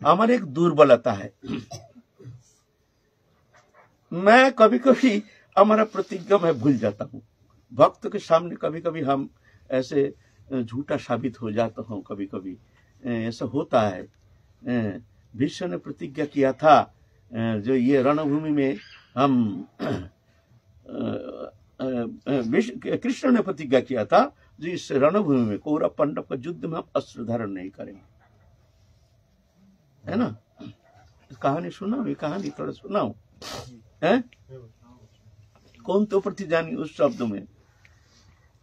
A: हमारे एक दुर्बलता है। मैं कभी कभी हमारा प्रतिज्ञा मैं भूल जाता हूँ, भक्त के सामने कभी कभी हम ऐसे झूठा साबित हो जाता हूँ, कभी कभी ऐसा होता है। भीष्म ने प्रतिज्ञा किया था, जो ये रणभूमि में हम कृष्ण ने प्रतिज्ञा किया था जो इस रणभूमि में कौरव पांडव का युद्ध में हम अस्त्र धारण नहीं करेंगे, है ना? कहानी सुनाओ, ये कहानी थोड़ा सुनाओ है। कौन तो प्रतिजानी उस शब्द में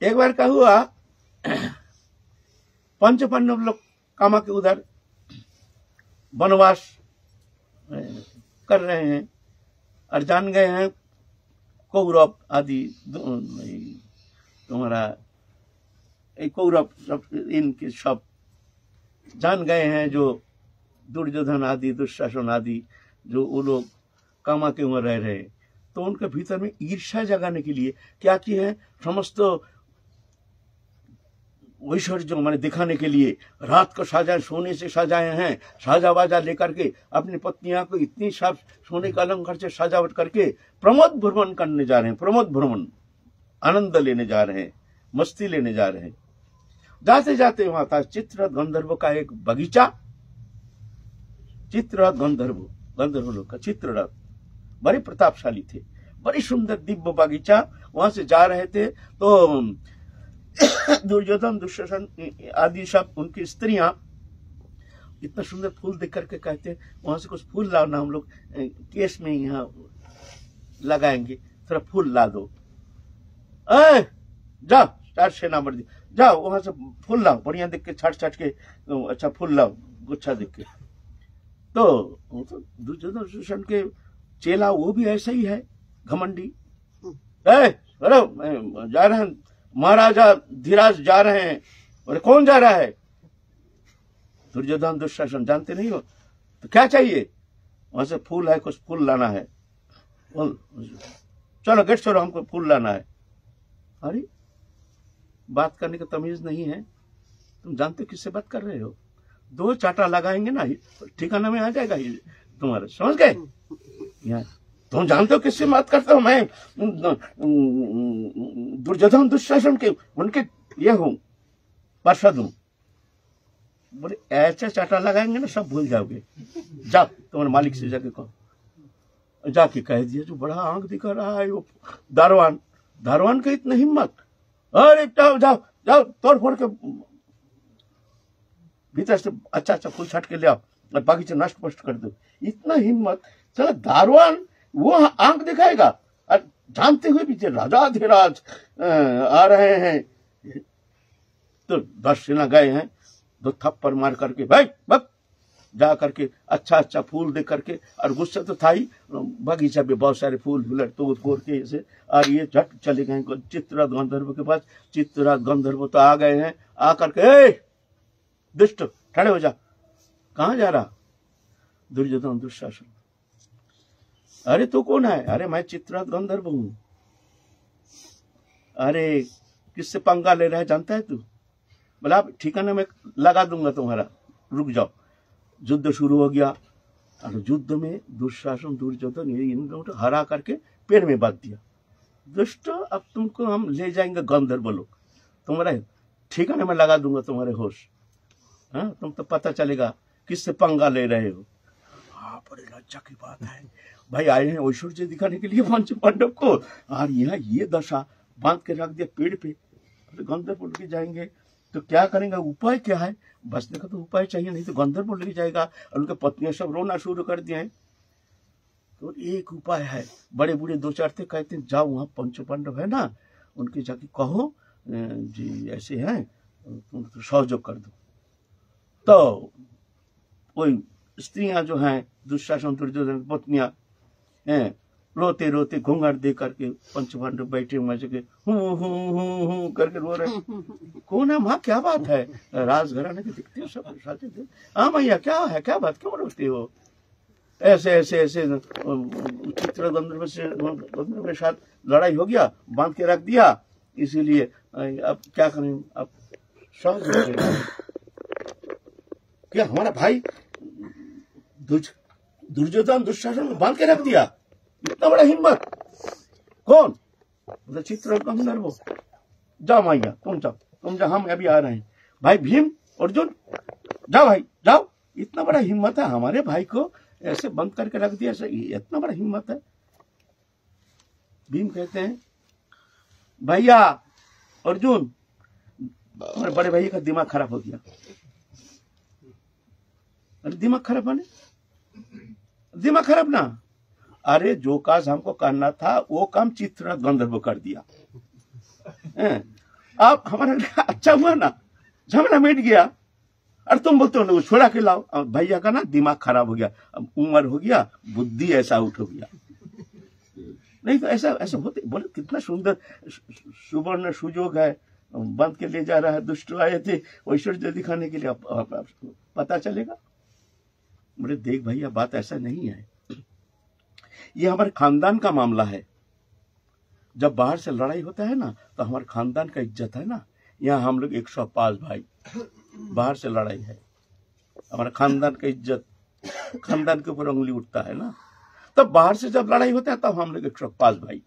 A: एक बार क्या हुआ, पंच पांडव लोग कामा के उधर वनवास कर रहे हैं और जान गए हैं कौरव आदि तुम्हारा कौरव सब इनके सब जान गए हैं, जो दुर्योधन आदि दुशासन आदि जो वो लोग कामा के उमर रह रहे, तो उनके भीतर में ईर्ष्या जगाने के लिए क्या किए हैं, समस्त ऐश्वर्य मैंने दिखाने के लिए रात को सजाए, सोने से सजाए हैं, साजा बाजा लेकर के अपनी पत्नियों को इतनी सब सोने का अलंकार से सजावट करके प्रमोद भ्रमण करने जा रहे हैं, प्रमोद भ्रमण आनंद लेने जा रहे हैं, मस्ती लेने जा रहे हैं। जाते जाते वहां था चित्ररथ गंधर्व का एक बगीचा, चित्ररथ गंधर्व लोग का चित्ररथ बड़े प्रतापशाली थे, बड़ी सुंदर दिव्य बगीचा, वहां से जा रहे थे तो दुर्योधन दुशासन आदि सब उनकी स्त्रियां इतना सुंदर फूल देख करके कहते वहां से कुछ फूल लाओ ना, हम लोग केस में यहाँ लगाएंगे, थोड़ा फूल ला दो। जाओ चार सेना मर्दी, जाओ वहां से फूल लाओ, बढ़िया देख के छट के अच्छा फूल लाओ, गुच्छा देख के। तो दुर्योधन दुशासन के चेला वो भी ऐसा ही है, घमंडी। अरे जा रहे हैं महाराजा धीराज जा रहे हैं। बोले कौन जा रहा है? दुर्योधन दुशासन, जानते नहीं हो? तो क्या चाहिए? वहां से फूल है, कुछ फूल लाना है। चलो गेट छोड़ो, हमको फूल लाना है। अरे बात करने का तमीज नहीं है, तुम जानते किससे बात कर रहे हो? दो चाटा लगाएंगे ना ठिकाना में आ जाएगा तुम्हारे, समझ गए? यहाँ तुम जानते हो किससे बात करते हो? मैं दुर्योधन दुशासन के उनके ये हूं, पार्षद हूं। बोले ऐसे चाटा लगाएंगे ना सब भूल जाओगे, जा तुम्हारे मालिक से जाके कहो। जाके कह दिया, जो बड़ा आंख दिखा रहा है वो दारवान का इतना हिम्मत, अरे जाओ जाओ जाओ तोड़ फोड़ के भीतर से अच्छा फूल छाट के ले आओ और बागीचा नष्ट पष्ट कर दो। इतना हिम्मत, चलो दारवान वो आंख दिखाएगा, और जानते हुए भी राजाधिराज आ रहे हैं। तो 10 सेना गए हैं, 2 थप्पड़ मार करके भाई बक जा करके अच्छा फूल दे करके, और गुस्सा तो था ही, बगीचा में बहुत सारे फूल तोड़ के ऐसे, और ये झट चले गए चित्ररथ गंधर्व के पास। चित्ररथ गंधर्व तो आ गए हैं, आ करके दुष्ट खड़े हो जा, कहां जा रहा? दुर्योधन दुशासन। अरे तू कौन है? अरे मैं चित्ररथ गंधर्व हूं। अरे किससे पंगा ले रहा है जानता है तू? बोला ठिकाना में लगा दूंगा तुम्हारा, रुक जाओ। युद्ध शुरू हो गया, और युद्ध में दुशासन दुर्योधन इन लोगों को हरा करके पेड़ में बांध दिया। दुष्ट, अब तुमको हम ले जाएंगे गंधर्व लोग, तुम्हारे ठिकाने में लगा दूंगा तुम्हारे होश। हाँ, तुम तो पता चलेगा किससे पंगा ले रहे हो। बड़े लज्जा की बात है, भाई आए हैं ऐश्वर्य दिखाने के लिए पंच पांडव को, और यहाँ ये दशा बांध के रख दिया पेड़ पे, गंधर्व लेके जाएंगे तो क्या करेंगे, उपाय क्या है, बचने का तो उपाय चाहिए, नहीं तो गंधर्व लेके जाएगा। और उनके पत्नियां सब रोना शुरू कर दिए हैं। तो एक उपाय है, बड़े बूढ़े दो चार थे, कहते हैं जाओ वहां पंच पांडव है ना, उनके जाके कहो जी ऐसे हैं, तुम तो सहयोग कर दो। तो कोई स्त्रियां जो हैं दुशासन दुर्योधन पत्नियां हैं, रोते रोते घूंघट दे करके पंच पांडव बैठे हुए के हूं करके रो रहे। कौन है माँ, क्या बात है, राजघराने के दिखते हो सब साथे थे। हाँ भैया क्या है, क्या बात, क्यों रोते हो, ऐसे ऐसे ऐसे चित्र गंधर्व के साथ लड़ाई हो गया, बांध के रख दिया, इसीलिए अब क्या करें, अब सहज क्या हमारा भाई दुर्योधन दुशासन बांध के रख दिया, इतना बड़ा हिम्मत, कौन, चित्र गंधर्व। जाओ मैया तुम जाओ, तुम जाओ, हम अभी आ रहे हैं। भाई भीम अर्जुन जाओ, भाई जाओ, इतना बड़ा हिम्मत है हमारे भाई को ऐसे बंद करके रख दिया, इतना बड़ा हिम्मत है। भीम कहते हैं भैया अर्जुन, हमारे बड़े भैया का दिमाग खराब हो गया। अरे दिमाग खराब है, दिमाग खराब ना, अरे जो काज हमको करना था वो काम चित्र गंधर्व कर दिया। अब हमारा अच्छा हुआ ना, झगड़ा मिट गया, और तुम बोलते हो छोड़ा के लाओ। भैया का ना दिमाग खराब हो गया, अब उम्र हो गया, बुद्धि ऐसा उठ हो गया। नहीं तो ऐसा ऐसा होते, बोले कितना सुंदर सुवर्ण सुजोग है, बंद के ले जा रहा है, दुष्ट आए थे ऐश्वर्य दिखाने के लिए, पता चलेगा। बोले देख भैया बात ऐसा नहीं है, ये हमारे खानदान का मामला है। जब बाहर से लड़ाई होता है ना तो हमारे खानदान का इज्जत है ना, यहाँ हम लोग 105 भाई, बाहर से लड़ाई है, हमारा खानदान का इज्जत, खानदान के ऊपर उंगली उठता है ना। तब बाहर से जब लड़ाई होता है तब हम लोग 105 भाई,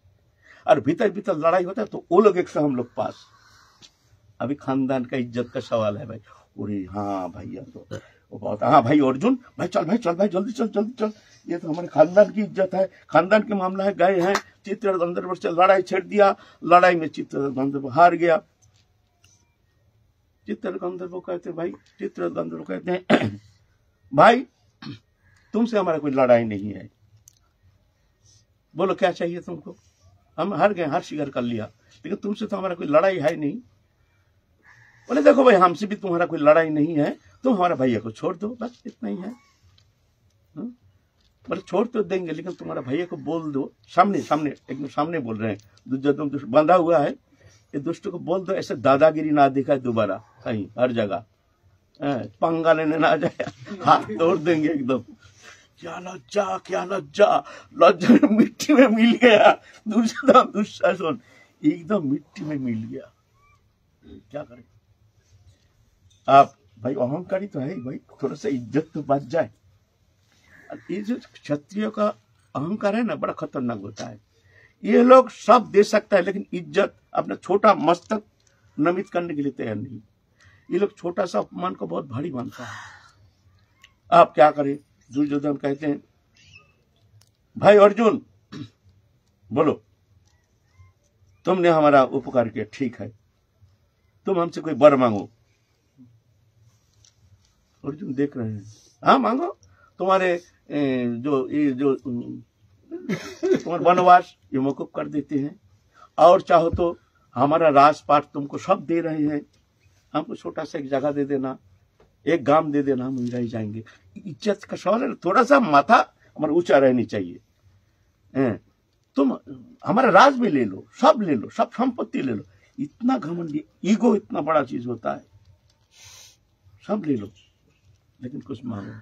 A: और भीतर भीतर लड़ाई होता है तो वो लोग 100, हम लोग 5। अभी खानदान का इज्जत का सवाल है भाई। अरे हाँ भैया तो वो बहुत, हाँ भाई अर्जुन भाई चल भाई, चल भाई, जल्दी चल जल्दी चल, ये तो हमारे खानदान की इज्जत है, खानदान के मामला है। गए हैं चित्र गंधर्व से लड़ाई छेड़ दिया, लड़ाई में चित्र गंधर्व हार गया। चित्र गंधर्व कहते भाई, चित्र गंधर्व कहते हैं भाई तुमसे हमारा कोई लड़ाई नहीं है, बोलो क्या चाहिए तुमको, हम हार गए, हार स्वीकार कर लिया, लेकिन तुमसे तो हमारा कोई लड़ाई है नहीं। बोले देखो भाई हमसे भी तुम्हारा कोई लड़ाई नहीं है, तुम हमारा भैया को छोड़ दो, बस इतना ही है। बोले छोड़ तो देंगे, लेकिन तुम्हारा भैया को बोल दो, सामने सामने एकदम सामने बोल रहे हैं, दुर्योधन दुष्ट बंधा हुआ है, ये दुष्ट को बोल दो ऐसे दादागिरी ना दिखाए दोबारा कहीं, हर जगह पंगा लेने ना जाए, हाथ तोड़ देंगे एकदम। क्या लज्जा, क्या लज्जा, लज्जा मिट्टी में मिल गया, दुर्योधन दुशासन एकदम मिट्टी में मिल गया। क्या करें आप भाई, अहंकारी तो है ही भाई, थोड़ा सा इज्जत तो बच जाए। ये जो क्षत्रियों का अहंकार है ना, बड़ा खतरनाक होता है। ये लोग सब दे सकता है, लेकिन इज्जत, अपना छोटा मस्तक नमित करने के लिए तैयार नहीं। ये लोग छोटा सा अपमान को बहुत भारी मानता है। आप क्या करें, दुर्योधन कहते हैं भाई अर्जुन बोलो, तुमने हमारा उपकार किया, ठीक है, तुम हमसे कोई वर मांगो। अर्जुन देख रहे हैं, हाँ मांगो, तुम्हारे जो तुम्हारा वनवास ये मौकूफ कर देते हैं, और चाहो तो हमारा राजपाट तुमको सब दे रहे हैं, हमको छोटा सा एक जगह दे देना, एक गांव दे देना, हम रह जाएंगे। इज्जत का सवाल है, थोड़ा सा माथा हमारा ऊंचा रहनी चाहिए। तुम हमारा राज भी ले लो, सब ले लो, सब संपत्ति ले लो, इतना घमंडी ईगो इतना बड़ा चीज होता है, सब ले लो लेकिन कुछ मांगो।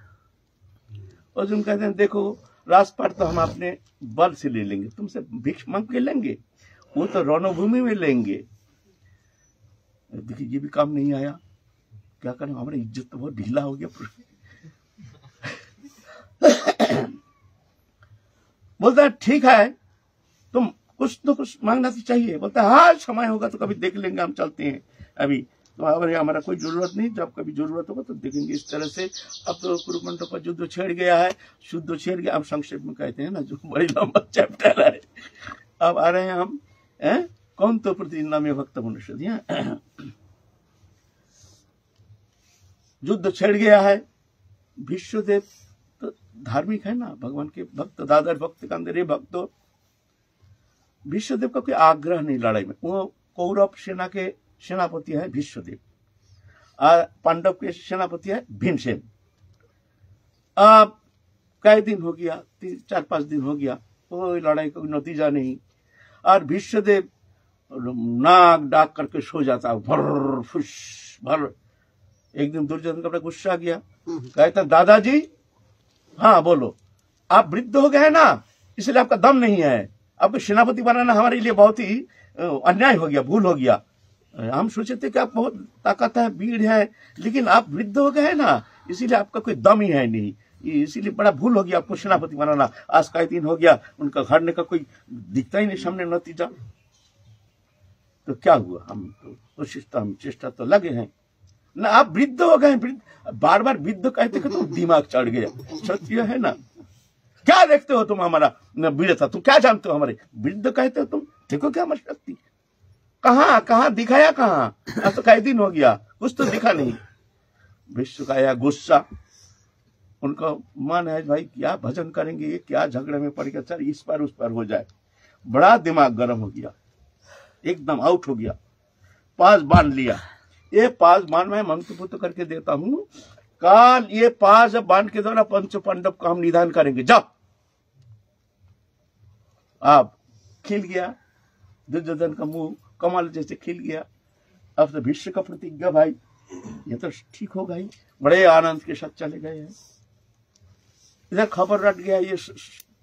A: अर्जुन कहते हैं देखो राजपाट तो हम अपने बल से ले लेंगे, तुमसे भिक्ष मांग के लेंगे, वो तो रणभूमि में लेंगे। देखिए ये भी काम नहीं आया, क्या करें, हमारी इज्जत तो बहुत ढीला हो गया। बोलता है ठीक है, तुम कुछ तो कुछ मांगना तो चाहिए। बोलता है हाँ समय होगा तो कभी देख लेंगे, हम चलते हैं, अभी तो हमारा कोई जरूरत नहीं, जब कभी जरूरत होगा तो देखेंगे इस तरह से। अब तो कुरुमंडल का युद्ध छेड़ गया है, शुद्ध छेड़ गया। अब संक्षेप में कहते हैं ना, जो बड़ी लंबा चैप्टर है। अब आ रहे हैं हम कौन तो प्रतिदिन में भक्त मनुष्य दिया। युद्ध छेड़ गया है। भीष्मदेव तो धार्मिक है ना, भगवान के भक्त, दादर भक्त का अंदर भक्त। भीष्मदेव का कोई आग्रह नहीं लड़ाई में। वो कौरव सेना के सेनापति है भीष्मदेव, पांडव के सेनापति है भीमसेन। अब कई दिन हो गया, 4-5 दिन हो गया, कोई लड़ाई का नतीजा नहीं। और भीष्मदेव नाक डाक करके सो जाता, भर फुस भर। एक दिन दुर्योधन का बड़ा गुस्सा गया, कहता दादाजी, हाँ बोलो, आप वृद्ध हो गए ना, इसलिए आपका दम नहीं है। आपको सेनापति बनाना हमारे लिए बहुत ही अन्याय हो गया, भूल हो गया। हम सोचे थे कि आप बहुत ताकत है, वीर है, लेकिन आप वृद्ध हो गए ना, इसीलिए आपका कोई दम ही है नहीं, इसीलिए बड़ा भूल हो गया आपको सेनापति बनाना। आज कई दिन हो गया, उनका घरने का कोई दिखता ही नहीं सामने नतीजा। तो क्या हुआ, हम तो कोशिश तो हम चेष्टा तो लगे हैं ना। आप वृद्ध हो गए, बार बार वृद्ध कहते कि तुम दिमाग चढ़ गया। सत्य है ना, क्या देखते हो तुम हमारा वीरता, तुम क्या जानते हो हमारे, वृद्ध कहते हो तुम, देखो क्या हमारी शक्ति, कहाँ दिखाया, कहाँ। अब तो कई दिन हो गया, कुछ तो दिखा नहीं। विश्व का यह गुस्सा, उनका मन है भाई क्या भजन करेंगे, ये क्या झगड़े में पड़ गया, चल इस पर उस पर हो जाए। बड़ा दिमाग गर्म हो गया, एकदम आउट हो गया। पास बांध लिया। ये पास बांध मैं मंत्रपुत्र करके देता हूं, काल ये पास बांध के द्वारा पंच पांडव का हम निदान करेंगे। जाओ। आप खिल गया दुर्योधन का मुंह, कमल जैसे खिल गया। अब तो भीष्म का प्रतिज्ञा, भाई ये तो ठीक होगा ही। बड़े आनंद के साथ चले गए हैं। इधर खबर रट गया, ये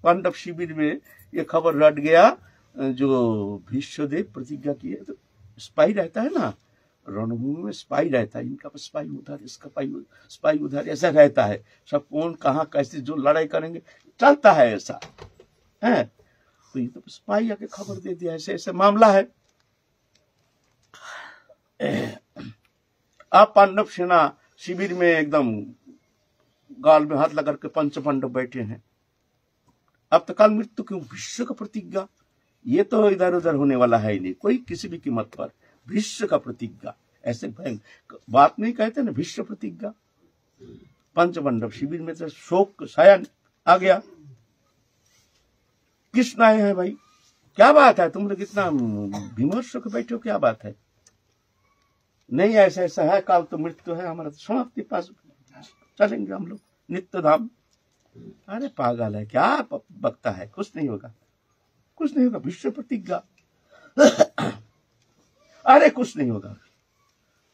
A: पांडव शिविर में ये खबर रट गया, जो भीष्मदेव प्रतिज्ञा किए। तो स्पाई रहता है ना, रणभूमि में स्पाई रहता है, इनका स्पाई उधर, इसका स्पाई उधर, ऐसा रहता है। सब कौन कहाँ कैसे जो लड़ाई करेंगे चलता है, ऐसा है। तो ये तो स्पाई आके खबर दे दिया, ऐसे ऐसे मामला है। आप पांडव सेना शिविर में एकदम गाल में हाथ लगा के पंच पांडव बैठे हैं। अब तो काल मृत्यु क्यों, भीष्म का प्रतिज्ञा, ये तो इधर उधर होने वाला है ही नहीं कोई, किसी भी कीमत पर। भीष्म का प्रतिज्ञा, ऐसे भयंकर बात नहीं कहते ना, भीष्म प्रतिज्ञा। पंच पांडव शिविर में तो शोक साया आ गया। कृष्ण आए हैं, भाई क्या बात है, तुम लोग इतना विमर्श होकर बैठे हो, क्या बात है। नहीं ऐसा ऐसा है, काल तो मृत्यु है, हमारा तो समाप्ति पास चलेंगे हम लोग नित्य धाम। अरे पागल है, क्या बकता है, कुछ नहीं होगा, कुछ नहीं होगा। भीष्म प्रतिज्ञा, अरे कुछ नहीं होगा।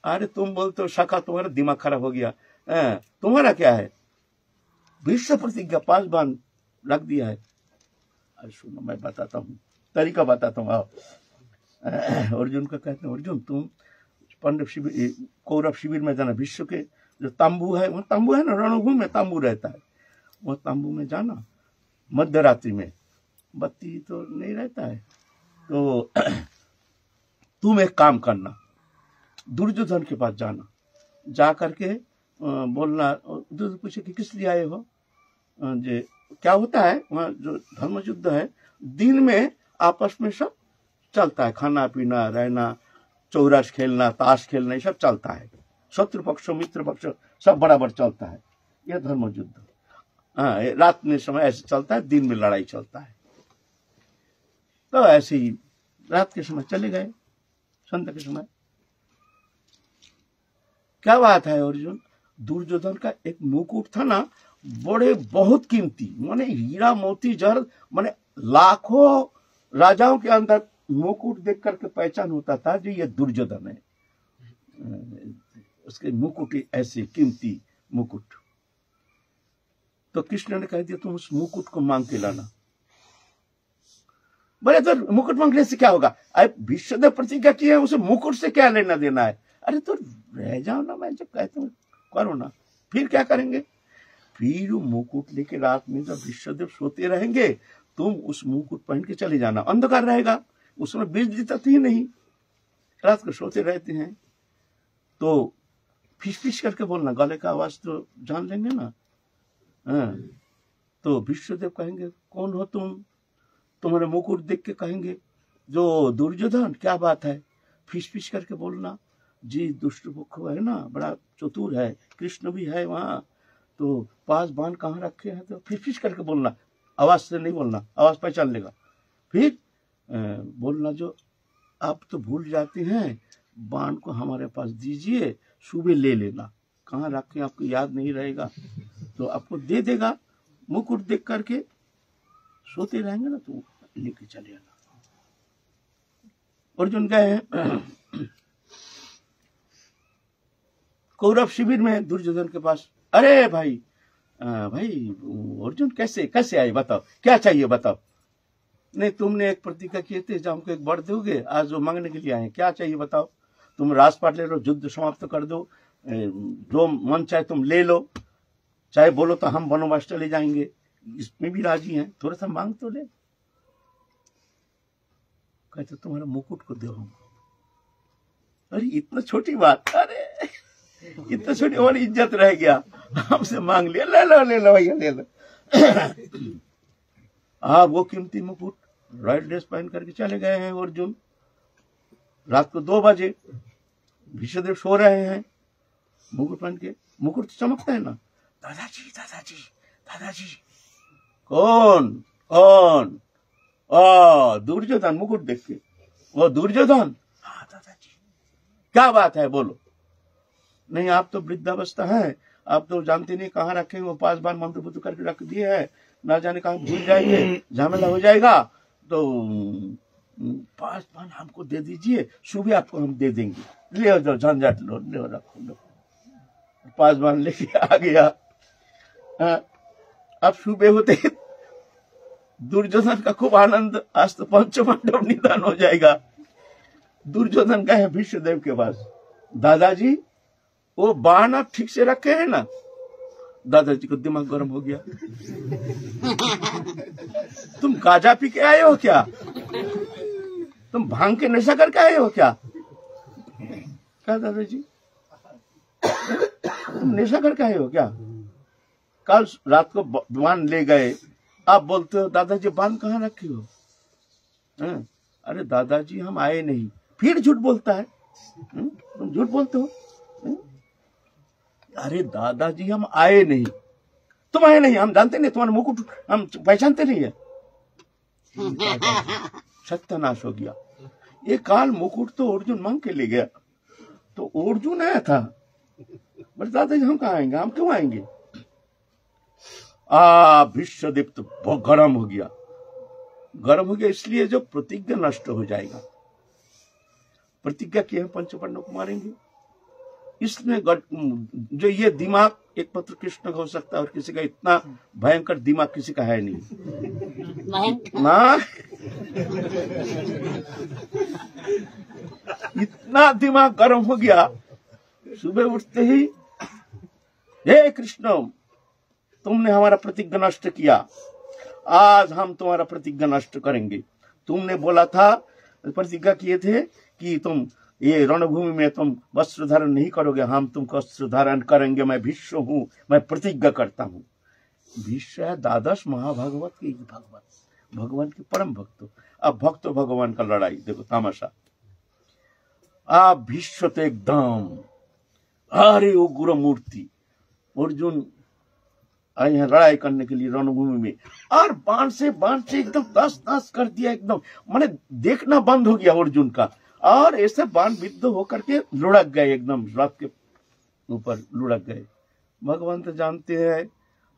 A: अरे तुम बोलते हो शाखा, तुम्हारा दिमाग खराब हो गया, तुम्हारा क्या है। भीष्म प्रतिज्ञा पास बांध रख दिया है। अरे सुनो मैं बताता हूँ, तरीका बताता हूँ। अर्जुन का कहते हैं, अर्जुन तुम पांडव शिविर कौरव शिविर में जाना, विश्व के जो तंबू है, वो तंबू है ना, रणभूमि में तंबू रहता है, वो तंबू में जाना। मध्य रात्रि में बत्ती तो नहीं रहता है, तो तुम एक काम करना, दुर्योधन के पास जाना, जा करके बोलना। दुर्योधन पूछे कि किस लिए आए हो। जे क्या होता है वहाँ जो धर्म युद्ध है, दिन में आपस में सब चलता है, खाना पीना, रहना, चौरस खेलना, ताश खेलना, ये सब चलता है। शत्रु पक्ष मित्र पक्ष सब बराबर चलता है, यह धर्म युद्ध। हाँ, रात में समय ऐसे चलता है, दिन में लड़ाई चलता है। तो ऐसे ही रात के समय चले गए, संध्या के समय। क्या बात है अर्जुन, दुर्योधन का एक मुकुट था ना, बड़े बहुत कीमती, माने हीरा मोती जड़, माने लाखों राजाओं के अंदर मुकुट देख करके पहचान होता था जो ये दुर्योधन है। उसके मुकुट ऐसे कीमती मुकुट। तो कृष्ण ने कह दिया तुम उस मुकुट को मांग के लाना। बोले तो मुकुट मांगने से क्या होगा, अब भीष्मदेव प्रतिज्ञा की है, उसे मुकुट से क्या लेना देना है। अरे तो रह जाओ ना, मैं जब कहता हूँ करो ना, फिर क्या करेंगे। फिर मुकुट लेके रात में जब भीष्मदेव सोते रहेंगे, तुम उस मुकुट पहन के चले जाना, अंधकार रहेगा, उसमें बिजली तक ही नहीं, रात को सोते रहते हैं। तो फिस करके बोलना, गले का आवाज तो जान लेंगे ना। हाँ। तो विश्वदेव कहेंगे कौन हो तुम, तुम्हारे मुकुट देख के कहेंगे जो दुर्योधन, क्या बात है, फिस करके बोलना, जी दुष्ट पक्ष है ना, बड़ा चतुर है, कृष्ण भी है वहां, तो पास बाण कहाँ रखे हैं, तो फिस करके बोलना, आवाज से नहीं बोलना, आवाज पहचान लेगा। फिर बोलना जो आप तो भूल जाते हैं, बाण को हमारे पास दीजिए, सुबह ले लेना, कहाँ रखे आपको याद नहीं रहेगा, तो आपको दे देगा। मुकुट देख करके सोते रहेंगे ना, तो लेके चले आना। अर्जुन गए कौरव शिविर में दुर्योधन के पास, अरे भाई अर्जुन कैसे आए, बताओ क्या चाहिए बताओ। नहीं, तुमने एक प्रतिज्ञा किए थे जो हमको एक वर दोगे, आज वो मांगने के लिए आए, क्या चाहिए बताओ। तुम राजपाट ले लो, युद्ध समाप्त कर दो, जो मन चाहे तुम ले लो, चाहे बोलो तो हम वनवास चले जाएंगे, इसमें भी राजी हैं, थोड़ा सा मांग तो ले। कहते तुम्हारा मुकुट को दो हम। अरे इतना छोटी बात, अरे इतना छोटी, हमारी इज्जत रह गया, हमसे मांग लिया, ले लो भैया ले लो। हाँ, वो कीमती मुकुट रॉयल ड्रेस पहन करके चले गए हैं अर्जुन। रात को 2 बजे विश्वदेव सो रहे हैं, मुकुट पहन के, मुकुट तो चमकता है ना, दादाजी कौन दुर्योधन मुकुट देख के, वो दुर्योधन, हाँ दादाजी क्या बात है बोलो। नहीं, आप तो वृद्धावस्था है, आप तो जानते नहीं कहाँ रखे, वो 5 बार मंत्र बुद्ध करके रख दिए है, ना जाने कहाँ भूल जाएंगे, झमेला हो जाएगा, तो 5 बार हमको दे दीजिए, सुबह आपको हम दे देंगे, ले जाओ झंझट लो, ले रखो। 5 बार लेके आ गया। अब सुबह होते दुर्योधन का खूब आनंद, आज तो पंचपांडव निधन हो जाएगा। दुर्योधन गए विश्वदेव के पास, दादाजी वो बाण आप ठीक से रखे हैं ना। दादाजी को दिमाग गर्म हो गया, तुम गांजा पी के आए हो क्या, तुम भांग के नशा करके आए हो क्या दादाजी, तुम नशा करके आए हो क्या, कल रात को बाण ले गए, आप बोलते हो दादाजी बाण कहाँ रखे हो। अरे दादाजी हम आए नहीं, फिर झूठ बोलता है, तुम झूठ बोलते हो। अरे दादाजी हम आए नहीं, तुम आए नहीं, हम जानते नहीं, तुम्हारा मुकुट हम पहचानते नहीं है। सत्यानाश हो गया, ये काल मुकुट तो अर्जुन मांग के ले गया, तो अर्जुन आया था, बोले दादाजी हम कहाँ आएंगे, हम क्यों आएंगे। विश्वदेव तो बहुत गर्म हो गया, इसलिए जो प्रतिज्ञा नष्ट हो जाएगा। प्रतिज्ञा की है पंचपांडव को मारेंगे, इसमें जो ये दिमाग एकमात्र कृष्ण का हो सकता है, और किसी का इतना भयंकर दिमाग किसी का है नहीं ना। इतना दिमाग गर्म हो गया, सुबह उठते ही, हे कृष्ण तुमने हमारा प्रतिज्ञा नष्ट किया, आज हम तुम्हारा प्रतिज्ञा नष्ट करेंगे। तुमने बोला था, प्रतिज्ञा किए थे कि तुम ये रणभूमि में तुम वस्त्र धारण नहीं करोगे, हम तुमको वस्त्र धारण करेंगे, मैं भीष्म हूं, मैं प्रतिज्ञा करता हूं। भीष्म है द्वादश महाभागवत के भागवत, भगवान के परम भक्त। अब भक्त भगवान का लड़ाई देखो तमाशा। आप भीष्म तो एकदम अरे उग्र मूर्ति, अर्जुन आए हैं लड़ाई करने के लिए रणभूमि में, और बाण से एकदम तस कर दिया, एकदम माने देखना बंद हो गया अर्जुन का, और ऐसे बाण विद्ध होकर के लुढ़क गए, एकदम रथ के ऊपर लुढ़क गए। भगवान तो जानते हैं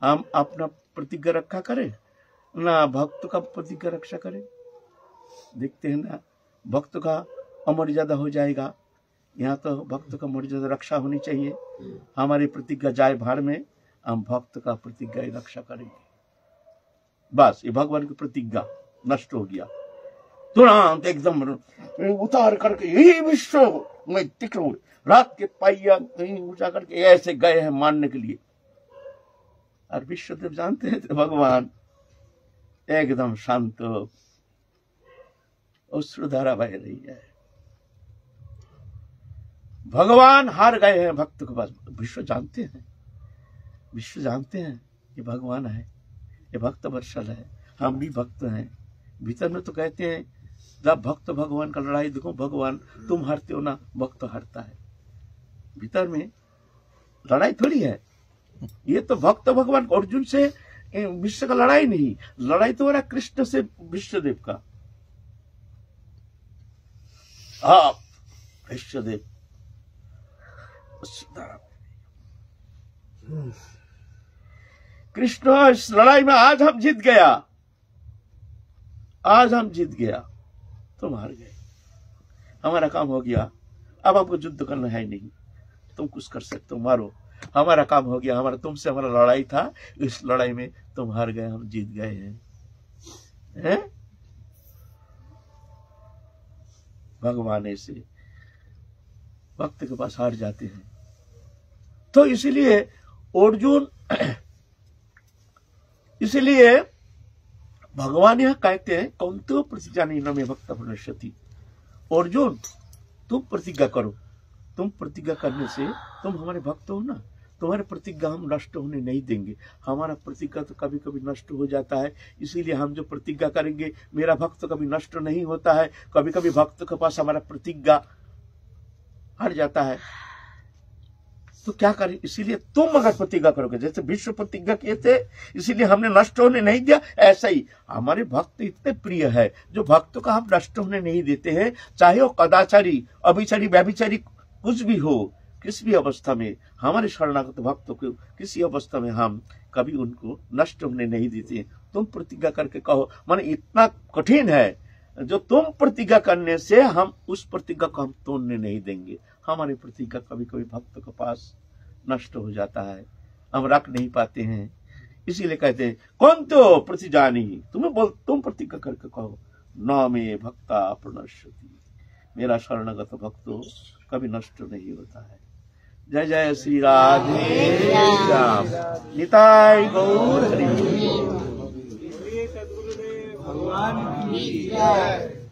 A: हम अपना प्रतिज्ञा रखा करें ना भक्त का प्रतिज्ञा रक्षा करें। देखते हैं ना, भक्त का अमर्यादा हो जाएगा, यहाँ तो भक्त का मर्यादा रक्षा होनी चाहिए। हमारी प्रतिज्ञा जाए भाड़ में, हम भक्त का प्रतिज्ञा रक्षा करेंगे। बस ये भगवान की प्रतिज्ञा नष्ट हो गया, तुरंत एकदम उतार करके यही विश्व में तिकड़ू रात के पाइया कहीं ऊंचा करके ऐसे गए हैं मारने के लिए। और विश्वदेव जानते हैं भगवान एकदम शांत, अश्रुधारा बह रही है। भगवान हार गए हैं भक्त के पास। विश्व जानते हैं, विश्व जानते हैं ये भगवान है, ये भक्त वत्सल है, हम भी भक्त हैं। भीतर में तो कहते हैं जब भक्त भगवान का लड़ाई देखो, भगवान तुम हारते हो ना, भक्त हारता है। भीतर में लड़ाई थोड़ी है, ये तो भक्त भगवान अर्जुन से विश्व का लड़ाई नहीं, लड़ाई तो हो रहा कृष्ण से विश्वदेव का। आप विश्वदेव कृष्ण इस लड़ाई में आज हम जीत गया, आज हम जीत गया, तुम हार गए, हमारा काम हो गया, अब आपको युद्ध करना है नहीं, तुम कुछ कर सकते हो मारो, हमारा काम हो गया, हमारा तुमसे हमारा लड़ाई था, इस लड़ाई में तुम हार गए, हम जीत गए हैं। भगवान ऐसे भक्त के पास हार जाते हैं। तो इसलिए अर्जुन, इसलिए भगवान यह कहते हैं कौंतो प्रतिज्ञानी न में भक्त प्रणश्यति। अर्जुन तुम प्रतिज्ञा करो, तुम प्रतिज्ञा करने से तुम हमारे भक्त हो ना, तुम्हारे प्रतिज्ञा हम नष्ट होने नहीं देंगे। हमारा प्रतिज्ञा तो कभी कभी नष्ट हो जाता है, इसीलिए हम जो प्रतिज्ञा करेंगे, मेरा भक्त कभी नष्ट नहीं होता है, कभी कभी भक्त के पास हमारा प्रतिज्ञा हट जाता है, तो क्या करें, इसीलिए तुम अगर प्रतिज्ञा करोगे, जैसे विश्व प्रतिज्ञा किए थे इसीलिए हमने नष्ट होने नहीं दिया, ऐसा ही हमारे भक्त इतने प्रिय है जो भक्तों का हम नष्ट होने नहीं देते हैं, चाहे वो कदाचारी, अभिचारी, व्यभिचारी कुछ भी हो, किसी भी अवस्था में हमारे शरणागत भक्तों को किसी अवस्था में हम कभी उनको नष्ट होने नहीं देते। तुम प्रतिज्ञा करके कहो, माने इतना कठिन है जो तुम प्रतिज्ञा करने से हम उस प्रतिज्ञा को हम तोड़ने नहीं देंगे। हमारी प्रतिज्ञा कभी कभी भक्त के पास नष्ट हो जाता है, हम रख नहीं पाते हैं, इसीलिए कहते हैं कौन तो प्रतिजानी, तुम प्रतिज्ञा करके कहो न में भक्ता प्रणश्यति, मेरा शरणागत भक्तो कभी नष्ट नहीं होता है। जय जय श्री राधे श्याम, निताय गौर हरि।
B: सद्गुरुदेव भगवान की जय।